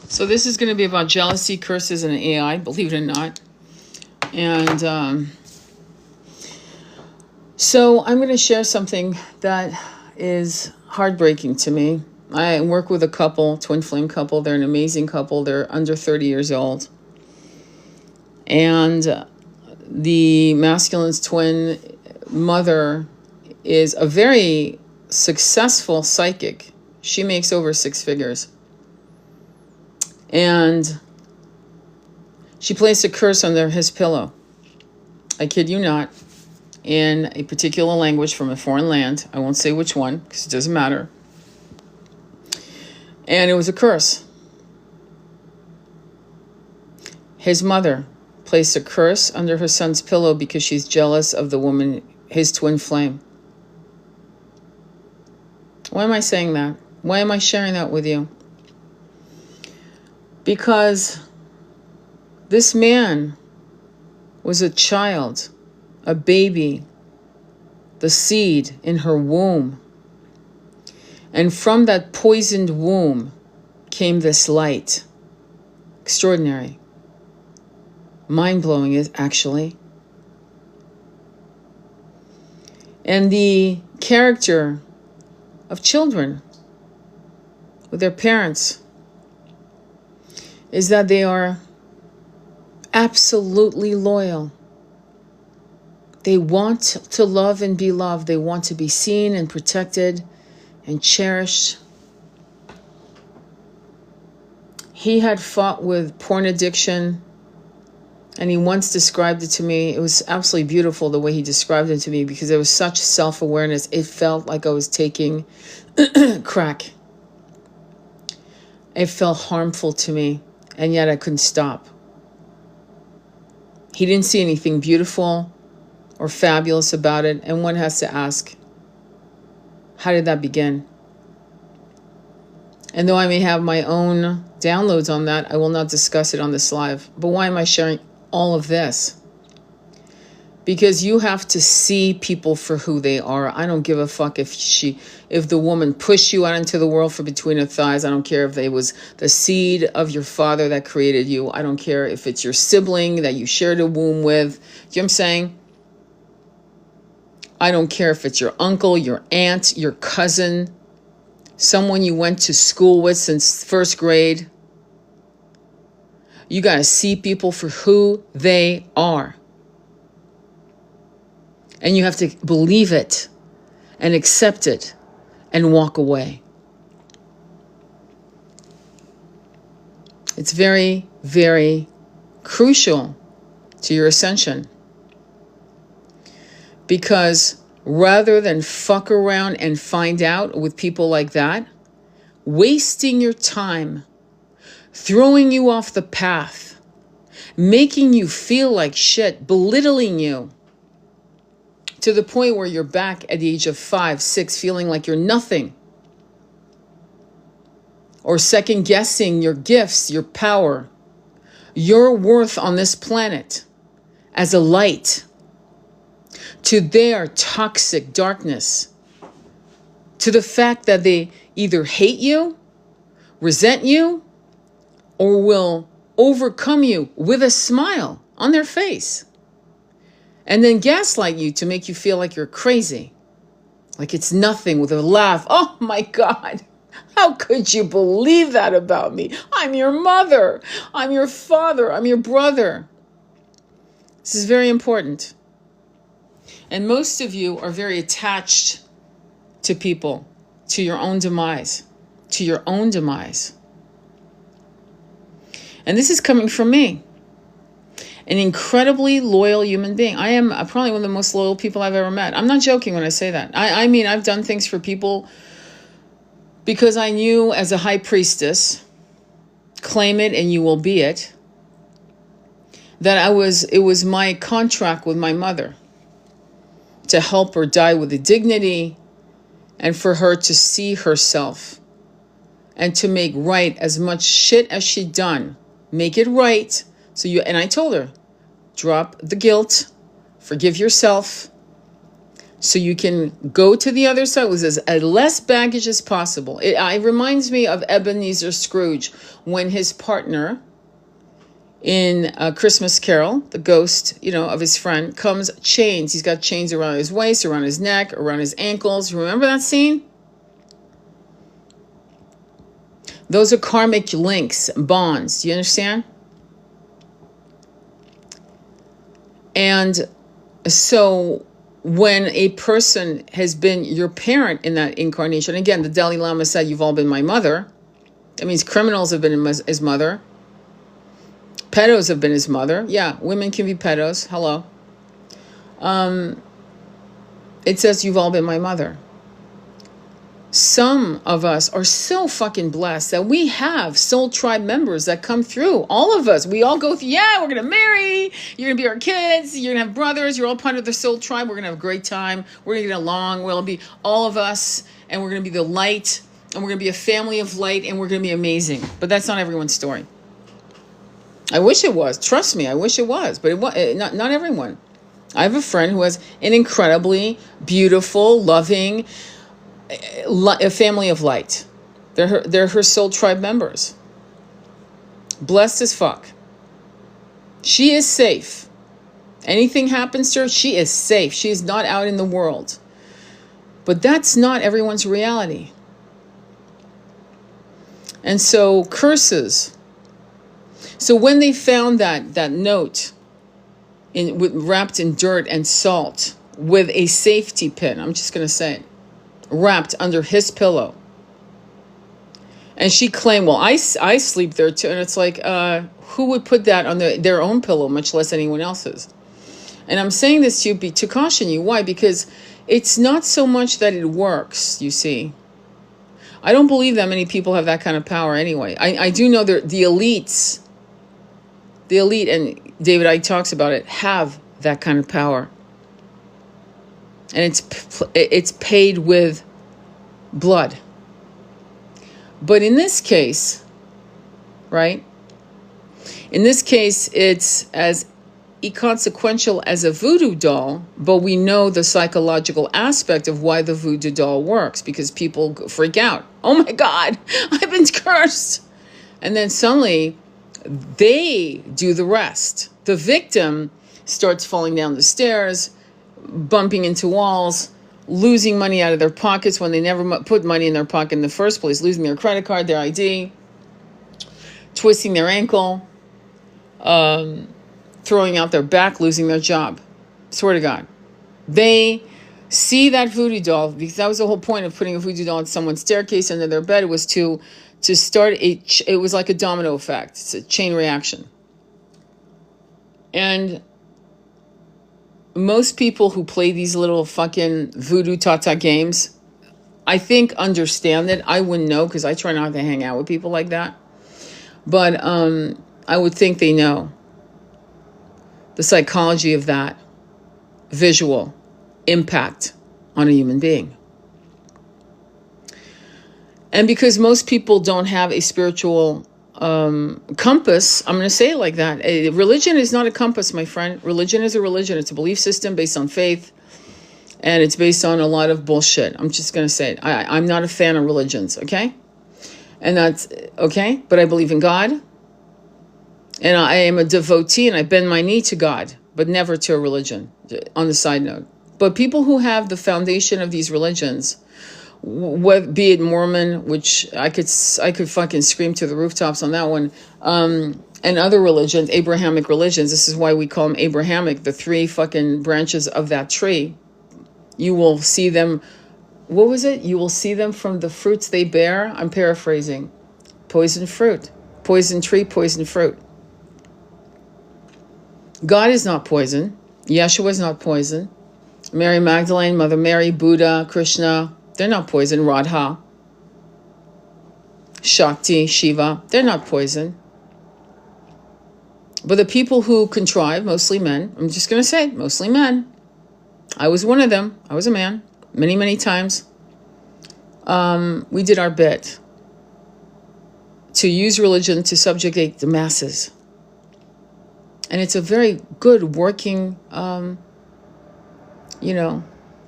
So this is going to be about jealousy, curses, and AI, believe it or not. And so I'm going to share something that is heartbreaking to me. I work with a couple, twin flame couple. They're an amazing couple. They're under 30 years old. And the masculine's twin mother is a very successful psychic. She makes over 6 figures. And she placed a curse under his pillow. I kid you not. In a particular language from a foreign land. I won't say which one because it doesn't matter. And it was a curse. His mother placed a curse under her son's pillow because she's jealous of the woman, his twin flame. Why am I saying that? Why am I sharing that with you? Because this man was a child, a baby, the seed in her womb. And from that poisoned womb came this light. Extraordinary. Mind-blowing, actually. And the character of children with their parents is that they are absolutely loyal. They want to love and be loved. They want to be seen and protected and cherished. He had fought with porn addiction, and he once described it to me. It was absolutely beautiful the way he described it to me because there was such self-awareness. It felt like I was taking crack. It felt harmful to me, and yet I couldn't stop. He didn't see anything beautiful or fabulous about it, and one has to ask, how did that begin? And though I may have my own downloads on that, I will not discuss it on this live. But why am I sharing all of this? Because you have to see people for who they are. I don't give a fuck if the woman pushed you out into the world for between her thighs. I don't care if it was the seed of your father that created you. I don't care if it's your sibling that you shared a womb with. Do you know what I'm saying? I don't care if it's your uncle, your aunt, your cousin, someone you went to school with since first grade. You got to see people for who they are. And you have to believe it and accept it and walk away. It's very, very crucial to your ascension. Because rather than fuck around and find out with people like that, wasting your time, throwing you off the path, making you feel like shit, belittling you, to the point where you're back at the age of 5, 6, feeling like you're nothing. Or second guessing your gifts, your power, your worth on this planet as a light to their toxic darkness, to the fact that they either hate you, resent you, or will overcome you with a smile on their face. And then gaslight you to make you feel like you're crazy. Like it's nothing with a laugh. Oh my God, how could you believe that about me? I'm your mother. I'm your father. I'm your brother. This is very important. And most of you are very attached to people, to your own demise, to your own demise. And this is coming from me. An incredibly loyal human being. I am probably one of the most loyal people I've ever met. I'm not joking when I say that. I mean, I've done things for people because I knew as a high priestess, claim it and you will be it, that it was my contract with my mother to help her die with dignity and for her to see herself and to make right as much shit as she'd done. Make it right. And I told her, drop the guilt, forgive yourself, so you can go to the other side with as less baggage as possible. It reminds me of Ebenezer Scrooge when his partner in A Christmas Carol, the ghost, of his friend, comes chains. He's got chains around his waist, around his neck, around his ankles. Remember that scene? Those are karmic links, bonds. Do you understand? And so when a person has been your parent in that incarnation, again, the Dalai Lama said, you've all been my mother. That means criminals have been his mother. Pedos have been his mother. Yeah, women can be pedos. Hello. It says, you've all been my mother. Some of us are so fucking blessed that we have soul tribe members that come through. All of us, we all go through, we're going to marry. You're going to be our kids. You're going to have brothers. You're all part of the soul tribe. We're going to have a great time. We're going to get along. We'll be all of us, and we're going to be the light, and we're going to be a family of light, and we're going to be amazing. But that's not everyone's story. I wish it was. Trust me, I wish it was. But not everyone. I have a friend who has an incredibly beautiful, loving, a family of light. They're her soul tribe members. Blessed as fuck. She is safe. Anything happens to her, she is safe. She is not out in the world. But that's not everyone's reality. And so curses. So when they found that note wrapped in dirt and salt with a safety pin, I'm just going to say it, wrapped under his pillow. And she claimed, well, I sleep there too. And it's like, who would put that on their own pillow, much less anyone else's? And I'm saying this to you to caution you. Why? Because it's not so much that it works, you see. I don't believe that many people have that kind of power anyway. I do know that the elites, and David Icke talks about it, have that kind of power. And it's paid with blood. But in this case, right? In this case, it's as inconsequential as a voodoo doll, but we know the psychological aspect of why the voodoo doll works, because people freak out. Oh my God, I've been cursed. And then suddenly they do the rest. The victim starts falling down the stairs, bumping into walls, losing money out of their pockets when they never put money in their pocket in the first place, losing their credit card, their ID, twisting their ankle, throwing out their back, losing their job. Swear to God. They see that voodoo doll, because that was the whole point of putting a voodoo doll on someone's staircase under their bed. It was to start it was like a domino effect. It's a chain reaction. And most people who play these little fucking voodoo tata games, I think understand it. I wouldn't know, because I try not to hang out with people like that. But I would think they know the psychology of that visual impact on a human being. And because most people don't have a spiritual compass, I'm going to say it like that. Religion is not a compass, my friend. Religion is a religion. It's a belief system based on faith. And it's based on a lot of bullshit. I'm just going to say it. I'm not a fan of religions, okay? And that's okay. But I believe in God. And I am a devotee, and I bend my knee to God, but never to a religion, on the side note. But people who have the foundation of these religions, be it Mormon, which I could fucking scream to the rooftops on that one, and other religions, Abrahamic religions. This is why we call them Abrahamic, the three fucking branches of that tree. You will see them, what was it? You will see them from the fruits they bear. I'm paraphrasing. Poison fruit. Poison tree, poison fruit. God is not poison. Yeshua is not poison. Mary Magdalene, Mother Mary, Buddha, Krishna, they're not poison. Radha, Shakti, Shiva, they're not poison. But the people who contrive, mostly men, I'm just going to say, mostly men. I was one of them. I was a man, many, many times. We did our bit to use religion to subjugate the masses. And it's a very good working,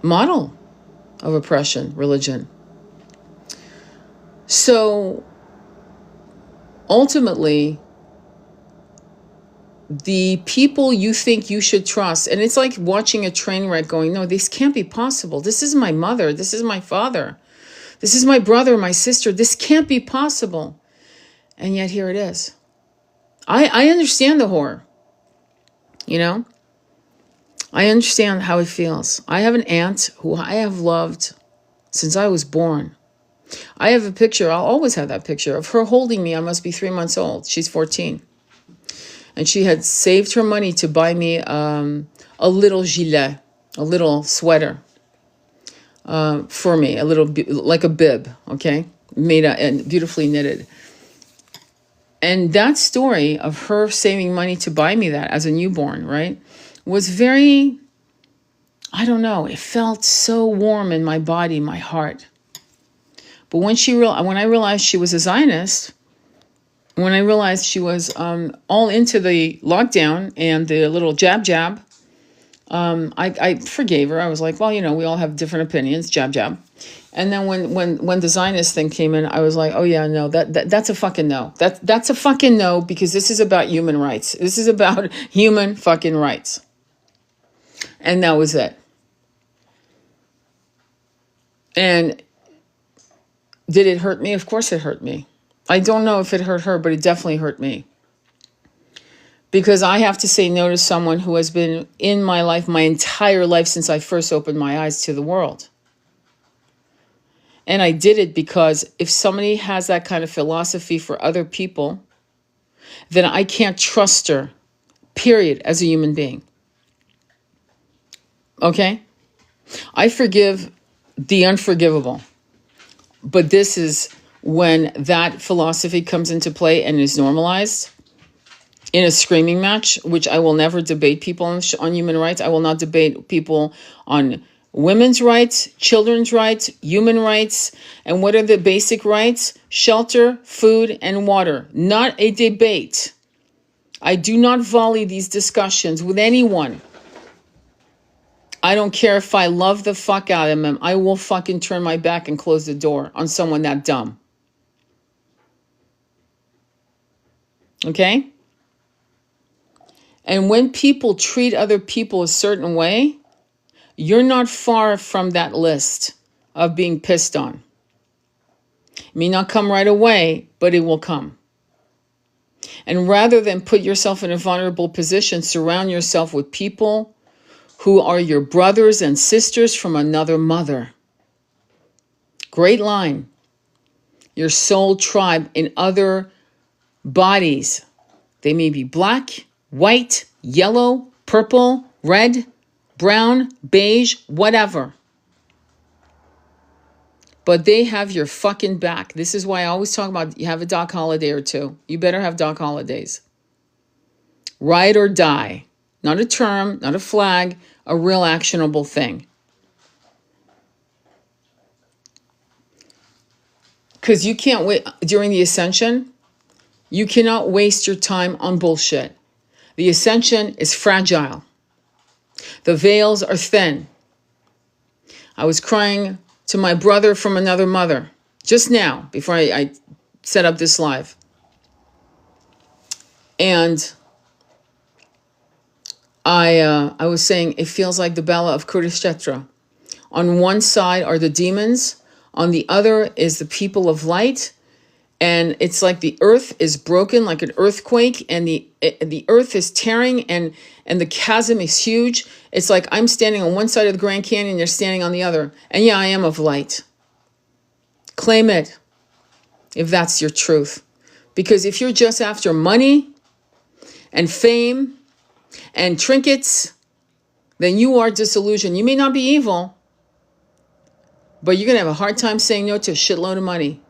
model of oppression, religion. So ultimately, the people you think you should trust, and it's like watching a train wreck going, no, this can't be possible. This is my mother. This is my father. This is my brother, my sister. This can't be possible. And yet here it is. I understand the horror. You know, I understand how it feels. I have an aunt who I have loved since I was born. I have a picture, I'll always have that picture of her holding me. I must be 3 months old. She's 14. And she had saved her money to buy me a little gilet, a little sweater for me, a little, like a bib, okay? Made and beautifully knitted. And that story of her saving money to buy me that as a newborn, right, was very, I don't know, it felt so warm in my body, my heart. But when I realized she was a Zionist, when I realized she was all into the lockdown and the little jab, I forgave her. I was like, well, you know, we all have different opinions, jab. And then when the Zionist thing came in, I was like, oh yeah, no, that's a fucking no. That's a fucking no, because this is about human rights. This is about human fucking rights. And that was it. And did it hurt me? Of course it hurt me. I don't know if it hurt her, but it definitely hurt me. Because I have to say no to someone who has been in my life, my entire life, since I first opened my eyes to the world. And I did it because if somebody has that kind of philosophy for other people, then I can't trust her, period, as a human being. Okay? I forgive the unforgivable. But this is when that philosophy comes into play and is normalized in a screaming match, which I will never debate people on human rights. I will not debate people on women's rights, children's rights, human rights. And what are the basic rights? Shelter, food, and water. Not a debate. I do not volley these discussions with anyone. I don't care if I love the fuck out of them. I will fucking turn my back and close the door on someone that dumb. Okay? And when people treat other people a certain way, you're not far from that list of being pissed on. It may not come right away, but it will come. And rather than put yourself in a vulnerable position, surround yourself with people who are your brothers and sisters from another mother. Great line. Your soul tribe in other bodies. They may be black, white, yellow, purple, red, brown, beige, whatever. But they have your fucking back. This is why I always talk about you have a doc holiday or two. You better have doc holidays. Ride or die. Not a term, not a flag, a real actionable thing. Because you can't wait during the ascension. You cannot waste your time on bullshit. The ascension is fragile. The veils are thin. I was crying to my brother from another mother just now before I set up this live. And I was saying it feels like the Bala of Kurukshetra. On one side are the demons. On the other is the people of light. And it's like the earth is broken like an earthquake, and the earth is tearing, and the chasm is huge. It's like I'm standing on one side of the Grand Canyon, they're standing on the other. And yeah, I am of light. Claim it if that's your truth. Because if you're just after money and fame and trinkets, then you are disillusioned. You may not be evil, but you're going to have a hard time saying no to a shitload of money.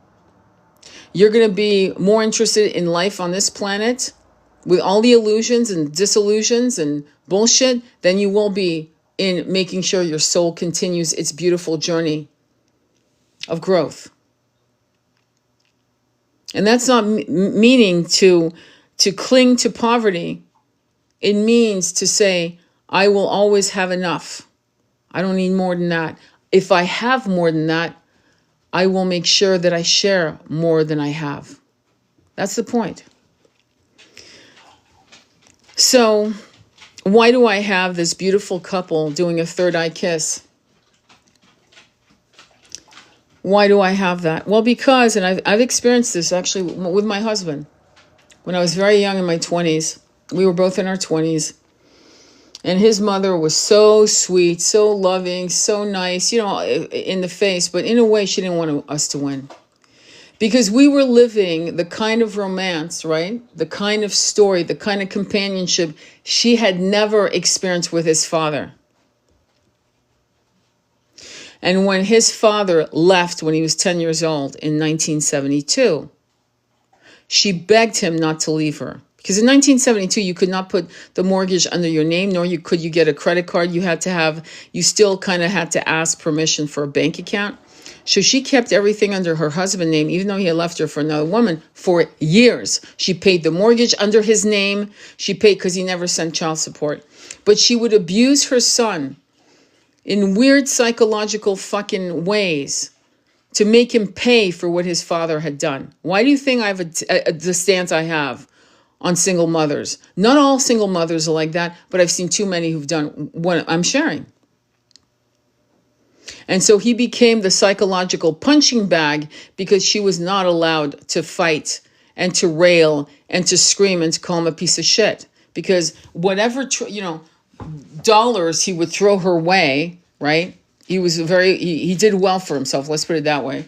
You're going to be more interested in life on this planet with all the illusions and disillusions and bullshit than you will be in making sure your soul continues its beautiful journey of growth. And that's not meaning to cling to poverty. It means to say, I will always have enough. I don't need more than that. If I have more than that, I will make sure that I share more than I have. That's the point. So why do I have this beautiful couple doing a third eye kiss? Why do I have that? Well, because, and I've experienced this actually with my husband. When I was very young in my 20s, we were both in our 20s. And his mother was so sweet, so loving, so nice, in the face. But in a way, she didn't want us to win. Because we were living the kind of romance, right? The kind of story, the kind of companionship she had never experienced with his father. And when his father left when he was 10 years old in 1972, she begged him not to leave her. Because in 1972, you could not put the mortgage under your name, nor could you get a credit card. You still kind of had to ask permission for a bank account. So she kept everything under her husband's name, even though he had left her for another woman for years. She paid the mortgage under his name. She paid because he never sent child support. But she would abuse her son in weird psychological fucking ways to make him pay for what his father had done. Why do you think I have the stance I have on single mothers? Not all single mothers are like that, but I've seen too many who've done what I'm sharing. And so he became the psychological punching bag because she was not allowed to fight and to rail and to scream and to call him a piece of shit. Because whatever, dollars he would throw her way, right? He did well for himself. Let's put it that way.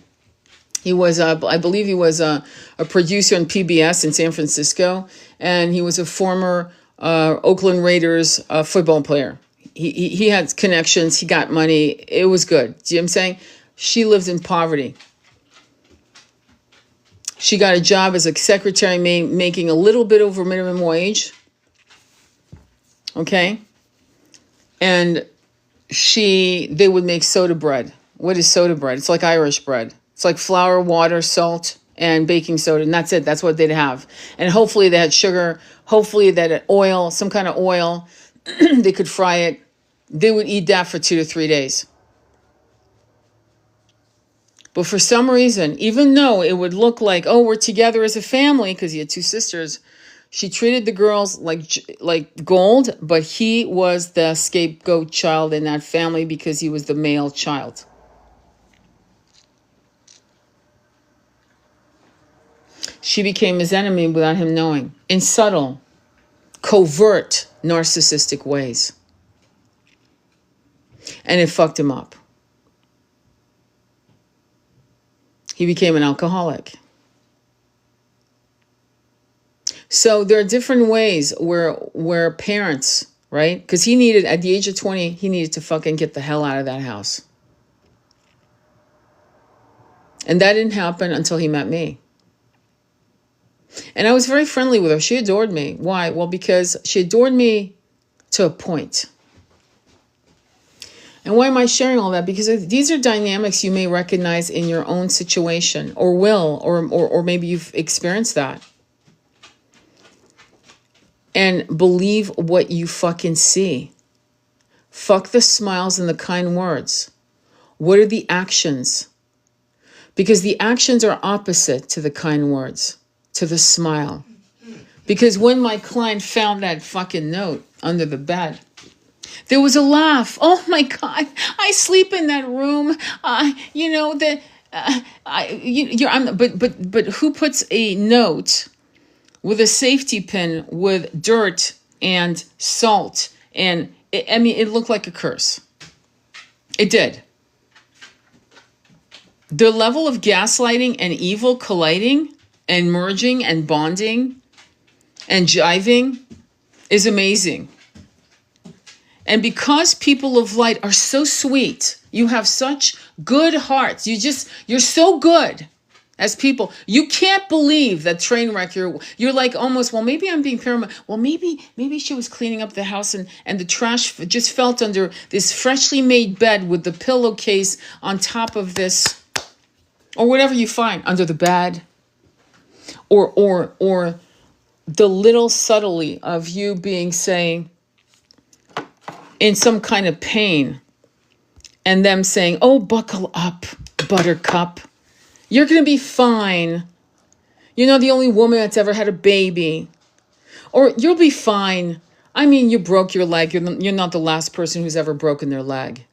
He was, I believe he was a producer on PBS in San Francisco. And he was a former Oakland Raiders football player. He had connections. He got money. It was good. Do you know what I'm saying? She lived in poverty. She got a job as a secretary making a little bit over minimum wage. Okay? And they would make soda bread. What is soda bread? It's like Irish bread. It's like flour, water, salt, and baking soda. And that's it. That's what they'd have. And hopefully they had sugar. Hopefully they had oil, some kind of oil. They could fry it. They would eat that for 2 to 3 days. But for some reason, even though it would look like, oh, we're together as a family, because he had 2 sisters, she treated the girls like gold, but he was the scapegoat child in that family because he was the male child. She became his enemy without him knowing, in subtle, covert, narcissistic ways. And it fucked him up. He became an alcoholic. So there are different ways where parents, right? Because he needed, at the age of 20, he needed to fucking get the hell out of that house. And that didn't happen until he met me. And I was very friendly with her. She adored me. Why? Well, because she adored me to a point. And why am I sharing all that? Because these are dynamics you may recognize in your own situation, or will, or maybe you've experienced that. And believe what you fucking see. Fuck the smiles and the kind words. What are the actions? Because the actions are opposite to the kind words, to the smile. Because when my client found that fucking note under the bed, there was a laugh. Oh my God, I sleep in that room. But who puts a note with a safety pin with dirt and salt? And it looked like a curse. It did. The level of gaslighting and evil colliding and merging and bonding and jiving is amazing. And because people of light are so sweet, you have such good hearts. You're so good as people. You can't believe that train wreck. You're like almost, well, maybe I'm being paranoid. Well, maybe she was cleaning up the house and the trash just felt under this freshly made bed with the pillowcase on top of this, or whatever you find under the bed, or the little subtlety of you saying, in some kind of pain, and them saying, oh, buckle up, buttercup. You're going to be fine. You're not the only woman that's ever had a baby. Or you'll be fine. I mean, you broke your leg. You're not the last person who's ever broken their leg.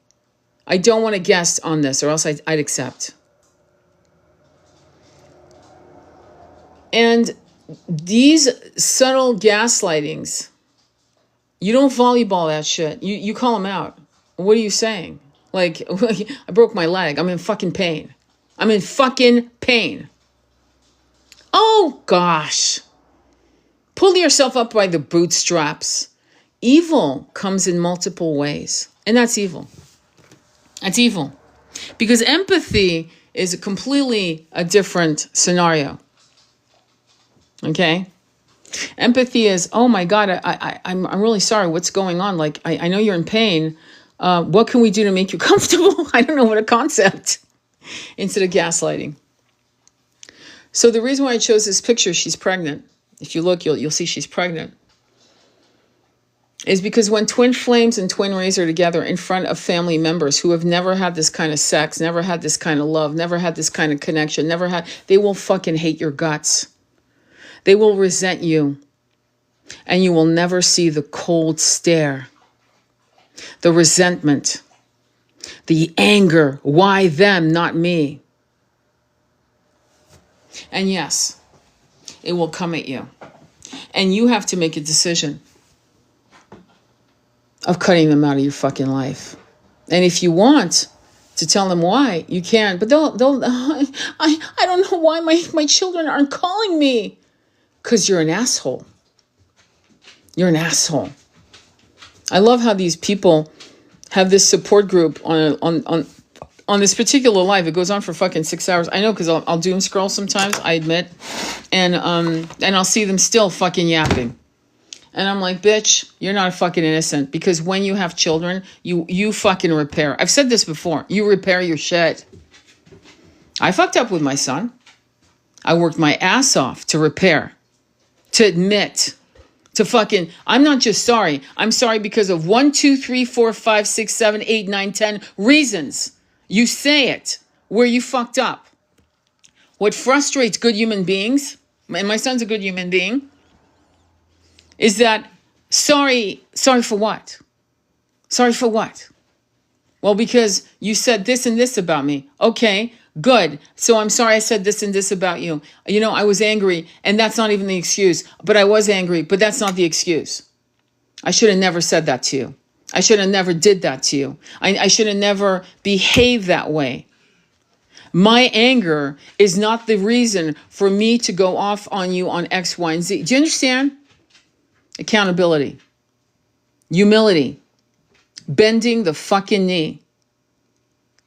I don't want to guess on this, or else I'd accept. And these subtle gaslightings, you don't volleyball that shit. You call them out. What are you saying? Like, I broke my leg. I'm in fucking pain. I'm in fucking pain. Oh, gosh. Pull yourself up by the bootstraps. Evil comes in multiple ways. And that's evil. That's evil. Because empathy is completely a different scenario. Okay? Empathy is, oh my God, I'm really sorry. What's going on? Like, I know you're in pain. What can we do to make you comfortable? I don't know, what a concept. Instead of gaslighting. So the reason why I chose this picture, she's pregnant. If you look, you'll see she's pregnant. Is because when twin flames and twin rays are together in front of family members who have never had this kind of sex, never had this kind of love, never had this kind of connection, they will fucking hate your guts. They will resent you. And you will never see the cold stare, the resentment, the anger. Why them, not me? And yes, it will come at you. And you have to make a decision of cutting them out of your fucking life. And if you want to tell them why, you can. But they'll I don't know why my children aren't calling me. Because you're an asshole. You're an asshole. I love how these people have this support group on this particular live. It goes on for fucking 6 hours. I know, because I'll doom scroll sometimes, I admit. And I'll see them still fucking yapping. And I'm like, bitch, you're not fucking innocent. Because when you have children, you fucking repair. I've said this before. You repair your shit. I fucked up with my son. I worked my ass off to repair. To admit. To fucking, I'm not just sorry. I'm sorry because of 1, 2, 3, 4, 5, 6, 7, 8, 9, 10 reasons. You say it where you fucked up. What frustrates good human beings, and my son's a good human being, is that sorry for what? Sorry for what? Well, because you said this and this about me. Okay, good. So I'm sorry I said this and this about you. You know, I was angry, and that's not even the excuse. But I was angry, but that's not the excuse. I should have never said that to you. I should have never did that to you. I should have never behaved that way. My anger is not the reason for me to go off on you on X, Y, and Z. Do you understand? Accountability, humility, bending the fucking knee.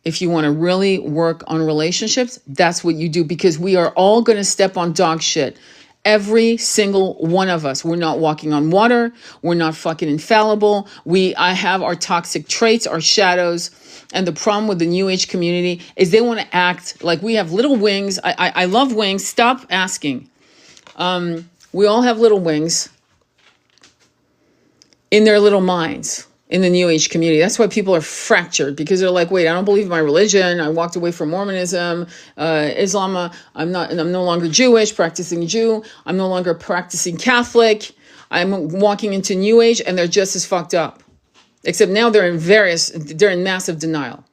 If you want to really work on relationships, that's what you do, because we are all going to step on dog shit. Every single one of us. We're not walking on water. We're not fucking infallible. I have our toxic traits, our shadows. And the problem with the New Age community is they want to act like we have little wings. I love wings. Stop asking. We all have little wings in their little minds in the New Age community. That's why people are fractured, because they're like, wait, I don't believe in my religion. I walked away from Mormonism, Islam. I'm no longer Jewish, practicing Jew. I'm no longer practicing Catholic. I'm walking into New Age, and they're just as fucked up. Except now they're in massive denial.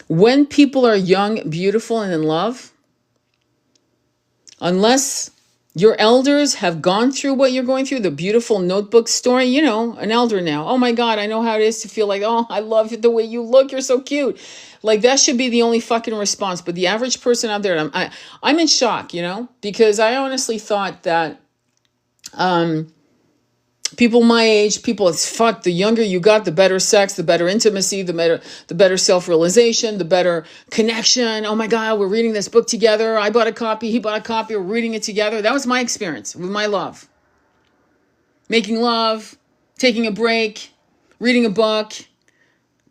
When people are young, beautiful, and in love, unless your elders have gone through what you're going through, the beautiful notebook story, you know, an elder now. Oh my God, I know how it is to feel like, oh, I love the way you look. You're so cute. Like, that should be the only fucking response. But the average person out there, I'm in shock, you know, because I honestly thought that people my age, people, it's fuck, the younger you got, the better sex, the better intimacy, the better self-realization, the better connection. Oh my God, we're reading this book together. I bought a copy, he bought a copy, we're reading it together. That was my experience with my love. Making love, taking a break, reading a book,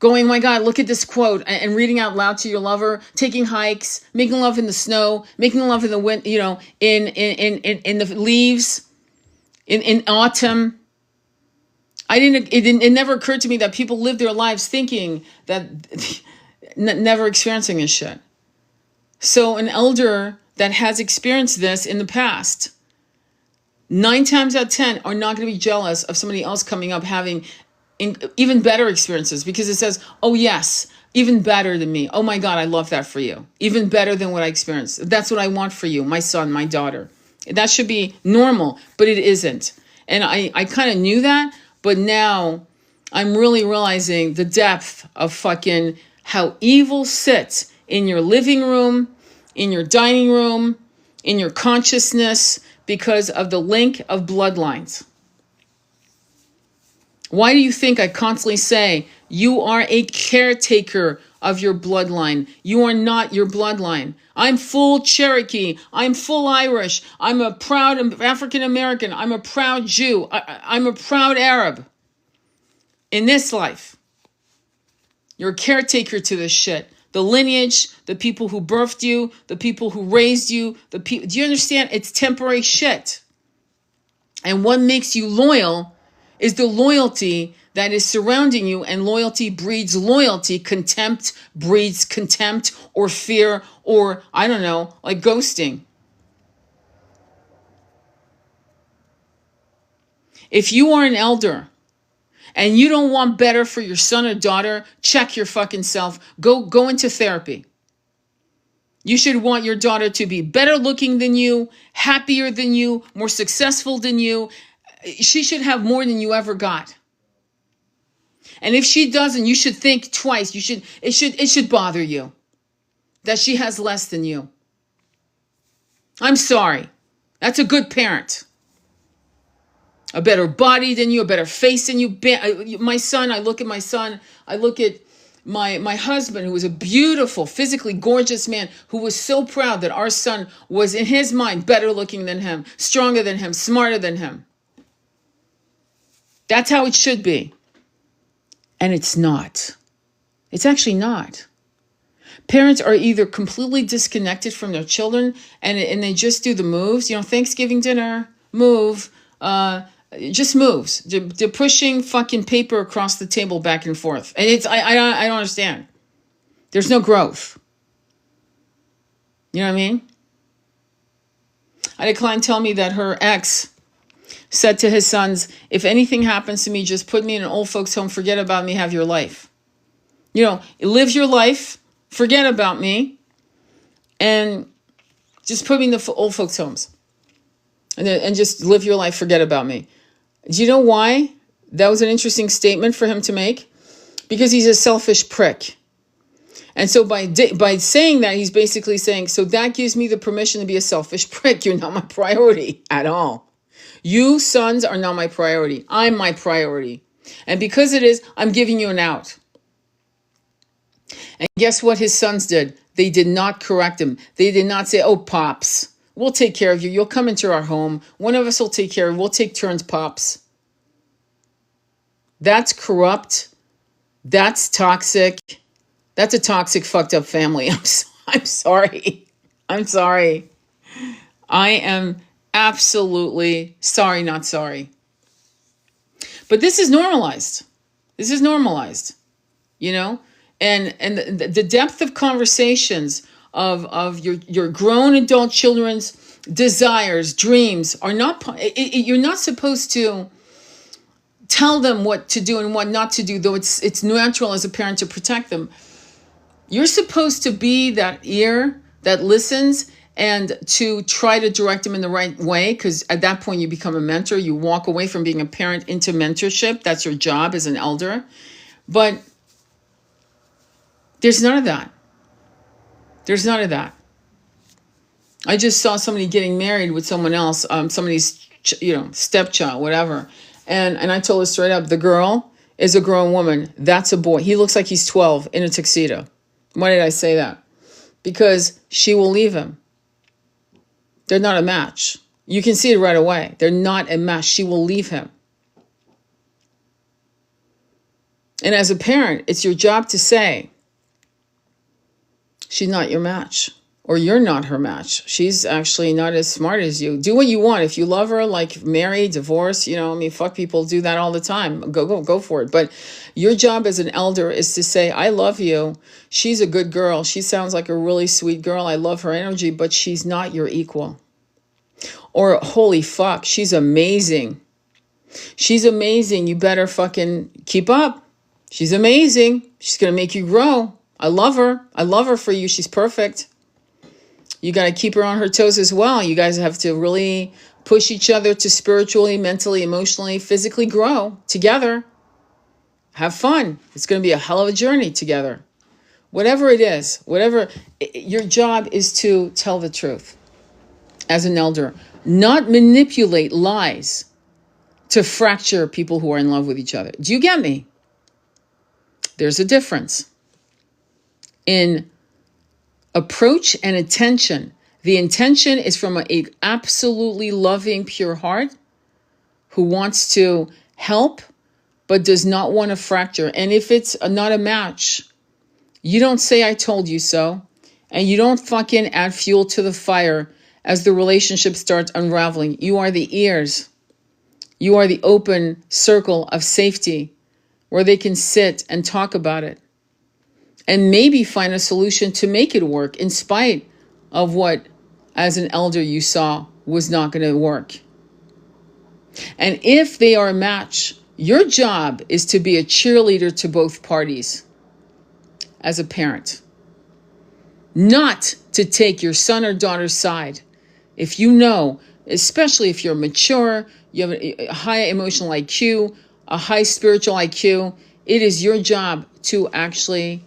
going, oh my God, look at this quote, and reading out loud to your lover, taking hikes, making love in the snow, making love in the wind, you know, in the leaves, in autumn. It never occurred to me that people live their lives thinking that never experiencing this shit. So an elder that has experienced this in the past, 9 times out of 10 are not going to be jealous of somebody else coming up having even better experiences, because it says, oh yes, even better than me. Oh my God, I love that for you. Even better than what I experienced. That's what I want for you, my son, my daughter. That should be normal, but it isn't. And I kind of knew that, but now I'm really realizing the depth of fucking how evil sits in your living room, in your dining room, in your consciousness, because of the link of bloodlines. Why do you think I constantly say you are a caretaker of your bloodline? You are not your bloodline. I'm full Cherokee. I'm full Irish. I'm a proud African American. I'm a proud Jew. I'm a proud Arab. In this life, you're a caretaker to this shit. The lineage, the people who birthed you, the people who raised you, do you understand? It's temporary shit. And what makes you loyal is the loyalty that is surrounding you, and loyalty breeds loyalty. Contempt breeds contempt or fear, or I don't know, like ghosting. If you are an elder and you don't want better for your son or daughter, check your fucking self. Go into therapy. You should want your daughter to be better looking than you, happier than you, more successful than you. She should have more than you ever got. And if she doesn't, you should think twice. It should bother you that she has less than you. I'm sorry. That's a good parent. A better body than you, a better face than you. My son, I look at my son, I look at my husband, who was a beautiful, physically gorgeous man, who was so proud that our son was, in his mind, better looking than him, stronger than him, smarter than him. That's how it should be. And it's not. It's actually not. Parents are either completely disconnected from their children and they just do the moves. Thanksgiving dinner, move, just moves. They're pushing fucking paper across the table back and forth. And I don't understand. There's no growth. You know what I mean? I had a client tell me that her ex said to his sons, if anything happens to me, just put me in an old folks home, forget about me, have your life. Live your life, forget about me, and just put me in the old folks homes. And just live your life, forget about me. Do you know why that was an interesting statement for him to make? Because he's a selfish prick. And so by saying that, he's basically saying, so that gives me the permission to be a selfish prick. You're not my priority at all. You sons are not my priority. I'm my priority. And because it is, I'm giving you an out. And guess what his sons did? They did not correct him. They did not say, oh, Pops, we'll take care of you. You'll come into our home. One of us will take care of you. We'll take turns, Pops. That's corrupt. That's toxic. That's a toxic, fucked up family. I'm sorry. I'm sorry. I am absolutely sorry, not sorry. But this is normalized. This is normalized, And the depth of conversations of your grown adult children's desires, dreams are not, you're not supposed to tell them what to do and what not to do, though it's natural as a parent to protect them. You're supposed to be that ear that listens and to try to direct them in the right way, because at that point you become a mentor. You walk away from being a parent into mentorship. That's your job as an elder. But there's none of that. There's none of that. I just saw somebody getting married with someone else, somebody's stepchild, whatever. And I told her straight up, the girl is a grown woman. That's a boy. He looks like he's 12 in a tuxedo. Why did I say that? Because she will leave him. They're not a match. You can see it right away. They're not a match. She will leave him. And as a parent, it's your job to say, she's not your match. or you're not her match. She's actually not as smart as you. Do what you want. If you love her, like marry, divorce, fuck, people do that all the time. Go for it. But your job as an elder is to say, I love you. She's a good girl. She sounds like a really sweet girl. I love her energy, but she's not your equal. Or holy fuck, she's amazing. She's amazing. You better fucking keep up. She's amazing. She's going to make you grow. I love her. I love her for you. She's perfect. You got to keep her on her toes as well. You guys have to really push each other to spiritually, mentally, emotionally, physically grow together. Have fun. It's going to be a hell of a journey together. Whatever it is, your job is to tell the truth as an elder, not manipulate lies to fracture people who are in love with each other. Do you get me? There's a difference in approach and intention. The intention is from an absolutely loving, pure heart who wants to help but does not want to fracture. And if it's not a match, you don't say I told you so, and you don't fucking add fuel to the fire as the relationship starts unraveling. You are the ears. You are the open circle of safety where they can sit and talk about it and maybe find a solution to make it work in spite of what, as an elder, you saw was not going to work. And if they are a match, your job is to be a cheerleader to both parties as a parent, not to take your son or daughter's side. If you know, especially if you're mature, you have a high emotional IQ, a high spiritual IQ, it is your job to actually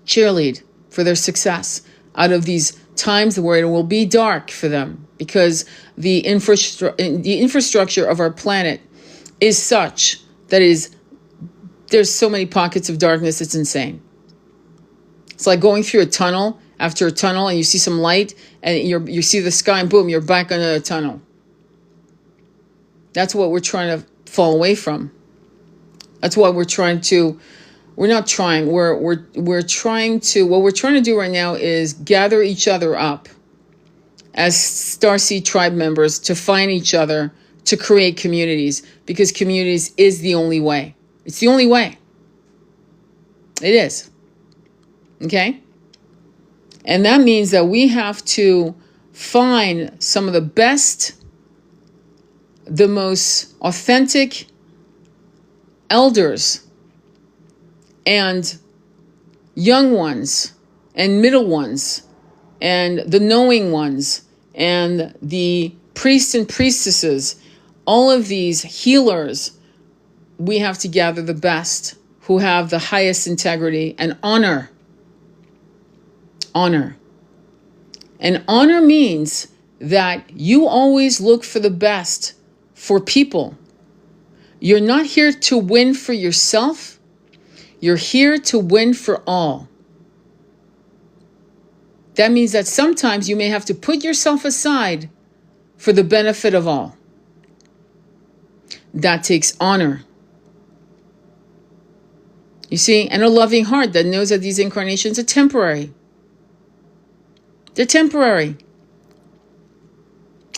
cheerlead for their success out of these times where it will be dark for them, because the infrastructure of our planet is such that there's so many pockets of darkness, it's insane. It's like going through a tunnel after a tunnel and you see some light and you see the sky and boom, you're back under the tunnel. That's what we're trying to fall away from. That's why what we're trying to do right now is gather each other up as Starseed tribe members to find each other, to create communities, because communities is the only way. It's the only way. It is. Okay? And that means that we have to find some of the best, the most authentic elders and young ones and middle ones and the knowing ones and the priests and priestesses, all of these healers. We have to gather the best who have the highest integrity and honor. Honor. And honor means that you always look for the best for people. You're not here to win for yourself. You're here to win for all. That means that sometimes you may have to put yourself aside for the benefit of all. That takes honor. You see, and a loving heart that knows that these incarnations are temporary. They're temporary.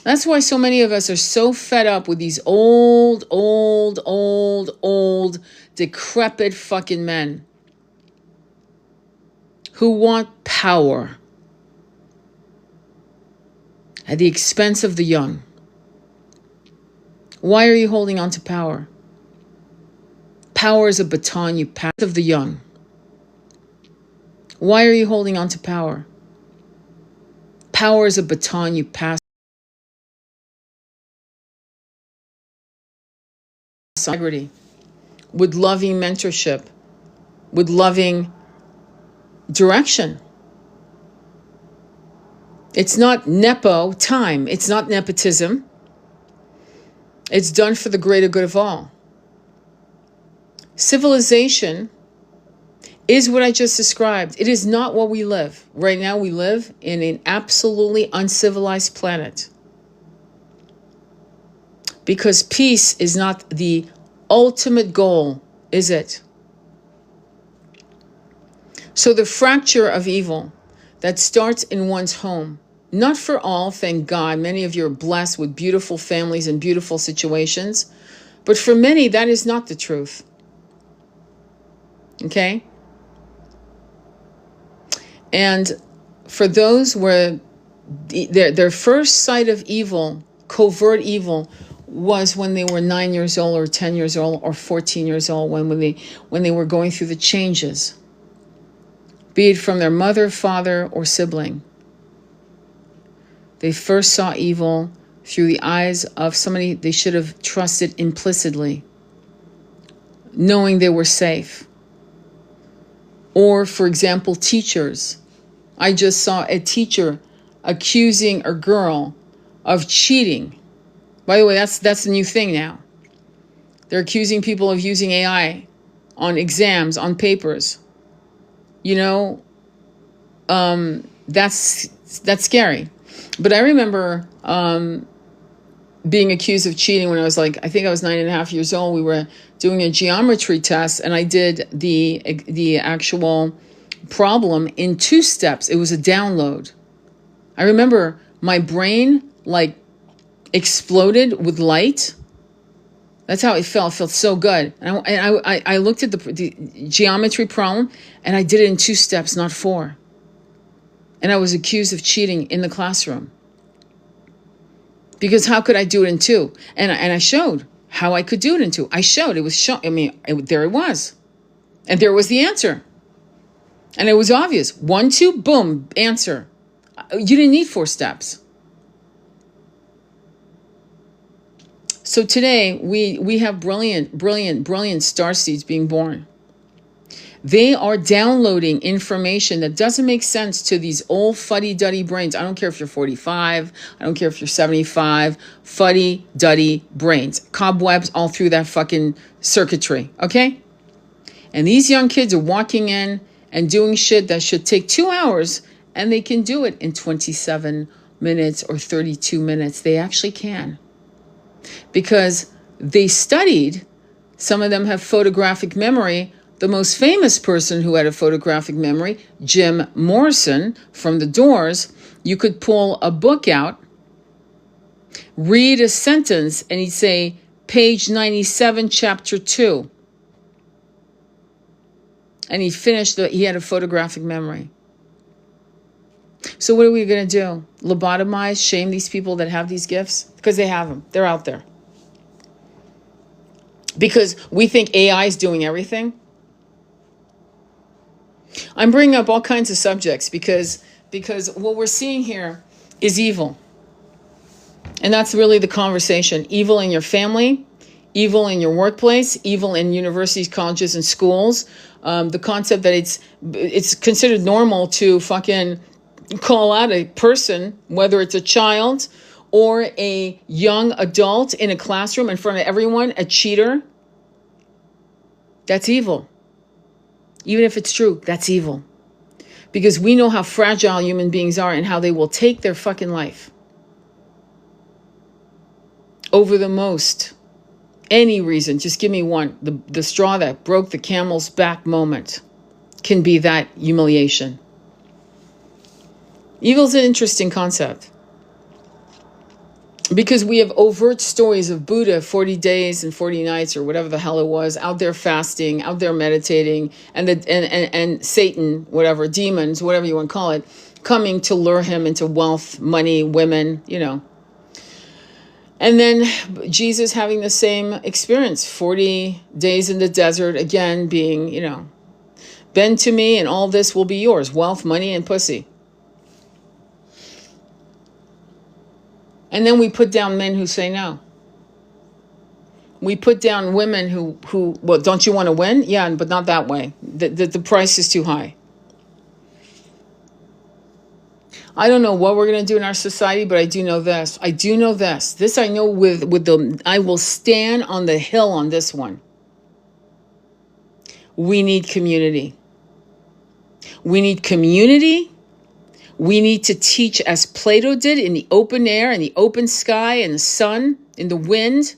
That's why so many of us are so fed up with these old, decrepit fucking men who want power at the expense of the young. Why are you holding on to power? Power is a baton you pass of the young. Why are you holding on to power? Power is a baton you pass. Integrity, with loving mentorship, with loving direction. It's not nepo time. It's not nepotism. It's done for the greater good of all. Civilization is what I just described. It is not what we live. Right now we live in an absolutely uncivilized planet. Because peace is not the ultimate goal, is it? So the fracture of evil, that starts in one's home. Not for all, thank God. Many of you are blessed with beautiful families and beautiful situations. But for many, that is not the truth. Okay? And for those where their first sight of evil, covert evil, was when they were 9 years old or 10 years old or 14 years old, when they were going through the changes, be it from their mother, father, or sibling. They first saw evil through the eyes of somebody they should have trusted implicitly, knowing they were safe. Or, for example, teachers. I just saw a teacher accusing a girl of cheating. By the way, that's a new thing now. They're accusing people of using AI on exams, on papers. You know, that's scary. But I remember being accused of cheating when I was I think I was 9.5 years old. We were doing a geometry test, and I did the actual problem in 2 steps. It was a download. I remember my brain exploded with light. That's how it felt. It felt so good. And I looked at the geometry problem, and I did it in 2 steps, not 4. And I was accused of cheating in the classroom. Because how could I do it in 2? And I showed how I could do it in 2. I showed. It was there it was. And there was the answer. And it was obvious. 1, 2, boom, answer. You didn't need 4 steps. So today, we have brilliant star seeds being born. They are downloading information that doesn't make sense to these old fuddy-duddy brains. I don't care if you're 45. I don't care if you're 75. Fuddy-duddy brains. Cobwebs all through that fucking circuitry, okay? And these young kids are walking in and doing shit that should take 2 hours, and they can do it in 27 minutes or 32 minutes. They actually can. Because they studied, some of them have photographic memory. The most famous person who had a photographic memory, Jim Morrison from The Doors, you could pull a book out, read a sentence, and he'd say, page 97, chapter 2. And he had a photographic memory. So what are we going to do? Lobotomize, shame these people that have these gifts? Because they have them. They're out there. Because we think AI is doing everything. I'm bringing up all kinds of subjects because what we're seeing here is evil. And that's really the conversation. Evil in your family, evil in your workplace, evil in universities, colleges, and schools. The concept that it's considered normal to fucking call out a person, whether it's a child or a young adult in a classroom in front of everyone, a cheater. That's evil. Even if it's true, that's evil. Because we know how fragile human beings are and how they will take their fucking life over any reason. Just give me one. The straw that broke the camel's back moment can be that humiliation. Evil's an interesting concept. Because we have overt stories of Buddha, 40 days and 40 nights, or whatever the hell it was, out there fasting, out there meditating, and Satan, whatever, demons, whatever you want to call it, coming to lure him into wealth, money, women, And then Jesus having the same experience, 40 days in the desert, again being, bend to me and all this will be yours, wealth, money, and pussy. And then we put down men who say no. We put down women who well, don't you want to win? Yeah, but not that way. The price is too high. I don't know what we're going to do in our society, but I do know this. This I know I will stand on the hill on this one. We need community. We need community. We need to teach as Plato did, in the open air, in the open sky, in the sun, in the wind,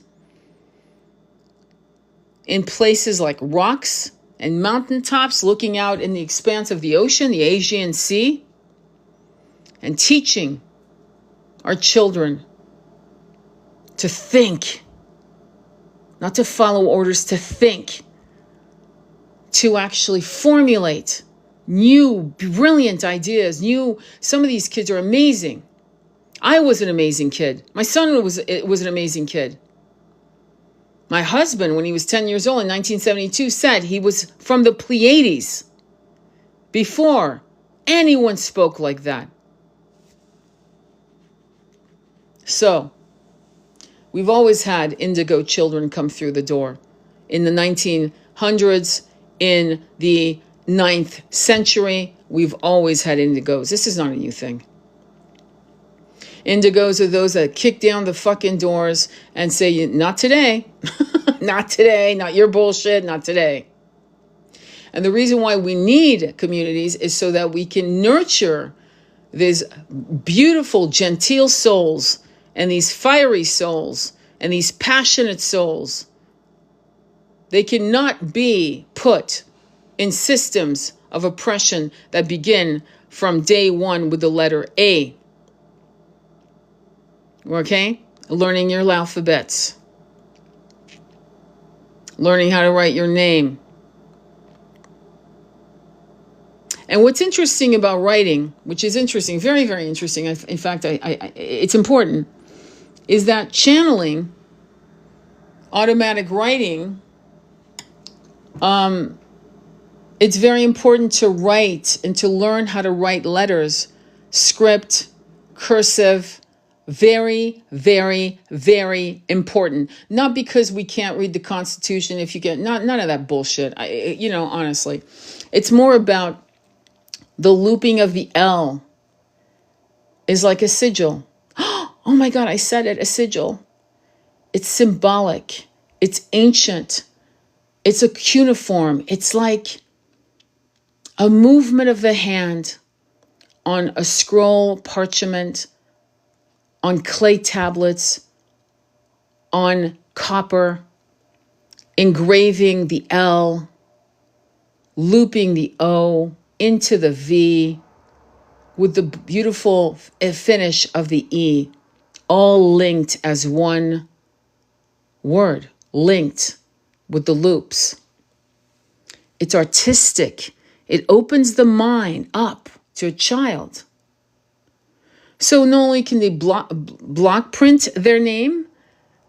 in places like rocks and mountaintops, looking out in the expanse of the ocean, the Aegean Sea. and teaching our children to think, not to follow orders, to think, to actually formulate new, brilliant ideas. Some of these kids are amazing. I was an amazing kid. My son was an amazing kid. My husband, when he was 10 years old in 1972, said he was from the Pleiades before anyone spoke like that. So, we've always had indigo children come through the door. In the 1900s, in the 9th century, we've always had indigos. This is not a new thing. Indigos are those that kick down the fucking doors and say, not today, not today, not your bullshit, not today. And the reason why we need communities is so that we can nurture these beautiful, genteel souls and these fiery souls and these passionate souls. They cannot be put in systems of oppression that begin from day one with the letter A. Okay? Learning your alphabets. Learning how to write your name. And what's interesting about writing, which is interesting, very, very interesting, in fact, it's important, is that channeling, automatic writing, it's very important to write and to learn how to write letters, script, cursive. Very, very, very important. Not because we can't read the Constitution if you get, none of that bullshit. Honestly, it's more about the looping of the L is like a sigil. Oh my God, I said it, a sigil. It's symbolic. It's ancient. It's a cuneiform. It's like a movement of the hand on a scroll, parchment, on clay tablets, on copper, engraving the L, looping the O into the V with the beautiful finish of the E, all linked as one word, linked with the loops. It's artistic. It opens the mind up to a child. So not only can they block print their name,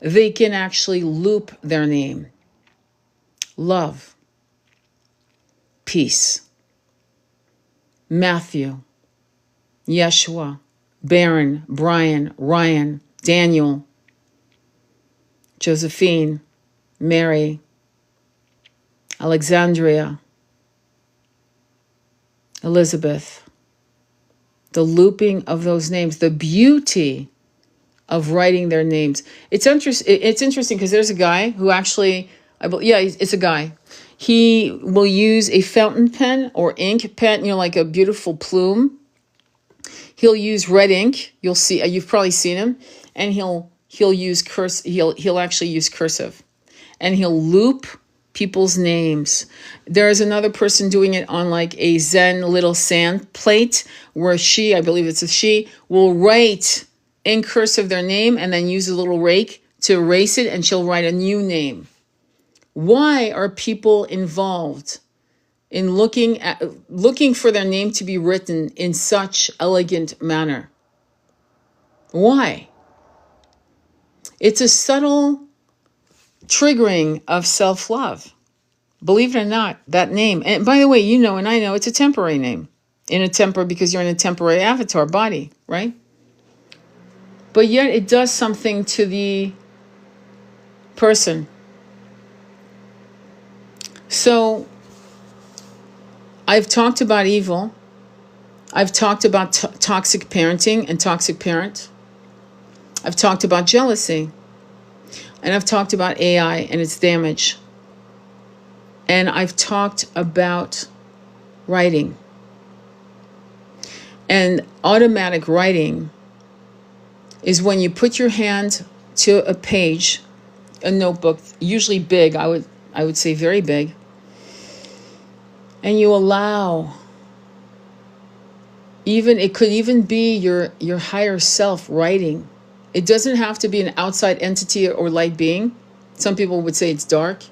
they can actually loop their name. Love, peace, Matthew, Yeshua, Baron, Brian, Ryan, Daniel, Josephine, Mary, Alexandria, Elizabeth. The looping of those names, the beauty of writing their names. It's interesting because there's a guy who actually, it's a guy. He will use a fountain pen or ink pen, like a beautiful plume. He'll use red ink. You'll see, you've probably seen him, and he'll use he'll actually use cursive, and he'll loop people's names. There is another person doing it on like a Zen little sand plate where I believe it's a she, will write in cursive their name and then use a little rake to erase it, and she'll write a new name. Why are people involved in looking for their name to be written in such elegant manner? Why? It's a subtle triggering of self-love. Believe it or not, that name. And by the way, and I know it's a temporary name. Because you're in a temporary avatar body, right? But yet it does something to the person. So I've talked about evil. I've talked about toxic parenting and toxic parent. I've talked about jealousy. And I've talked about AI and its damage. And I've talked about writing. And automatic writing is when you put your hand to a page, a notebook, usually big, I would say very big, It could even be your higher self writing. It doesn't have to be an outside entity or light being. Some people would say it's dark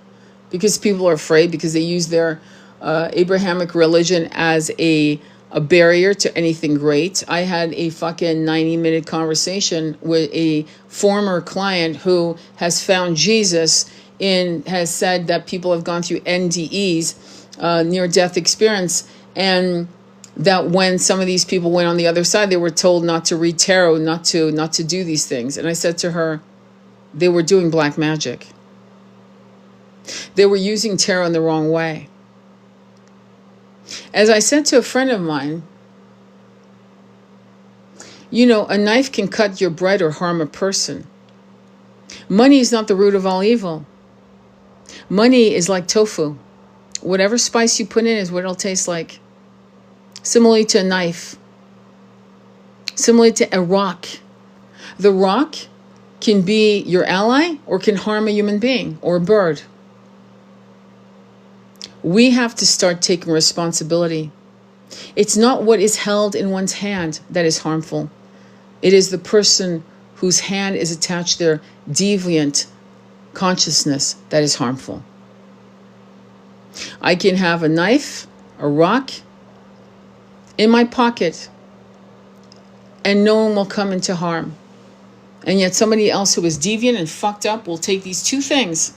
because people are afraid, because they use their Abrahamic religion as a barrier to anything great. I had a fucking 90-minute conversation with a former client who has found Jesus and has said that people have gone through NDEs, near death experience, and that when some of these people went on the other side, they were told not to read tarot, not to do these things. And I said to her, they were doing black magic. They were using tarot in the wrong way. As I said to a friend of mine, a knife can cut your bread or harm a person. Money is not the root of all evil. Money is like tofu. Whatever spice you put in is what it'll taste like. Similarly to a knife. Similarly to a rock. The rock can be your ally or can harm a human being or a bird. We have to start taking responsibility. It's not what is held in one's hand that is harmful. It is the person whose hand is attached to their deviant consciousness that is harmful. I can have a knife, a rock, in my pocket, and no one will come into harm. And yet somebody else who is deviant and fucked up will take these two things,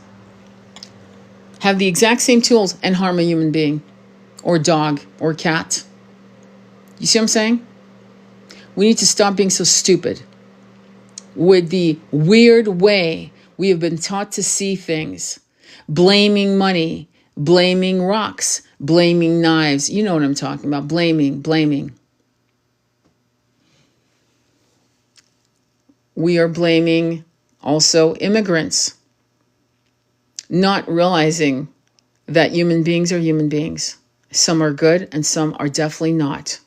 have the exact same tools, and harm a human being or dog or cat. You see what I'm saying? We need to stop being so stupid with the weird way we have been taught to see things. Blaming money, blaming rocks, blaming knives. You know what I'm talking about. Blaming. We are blaming also immigrants, not realizing that human beings are human beings. Some are good and some are definitely not.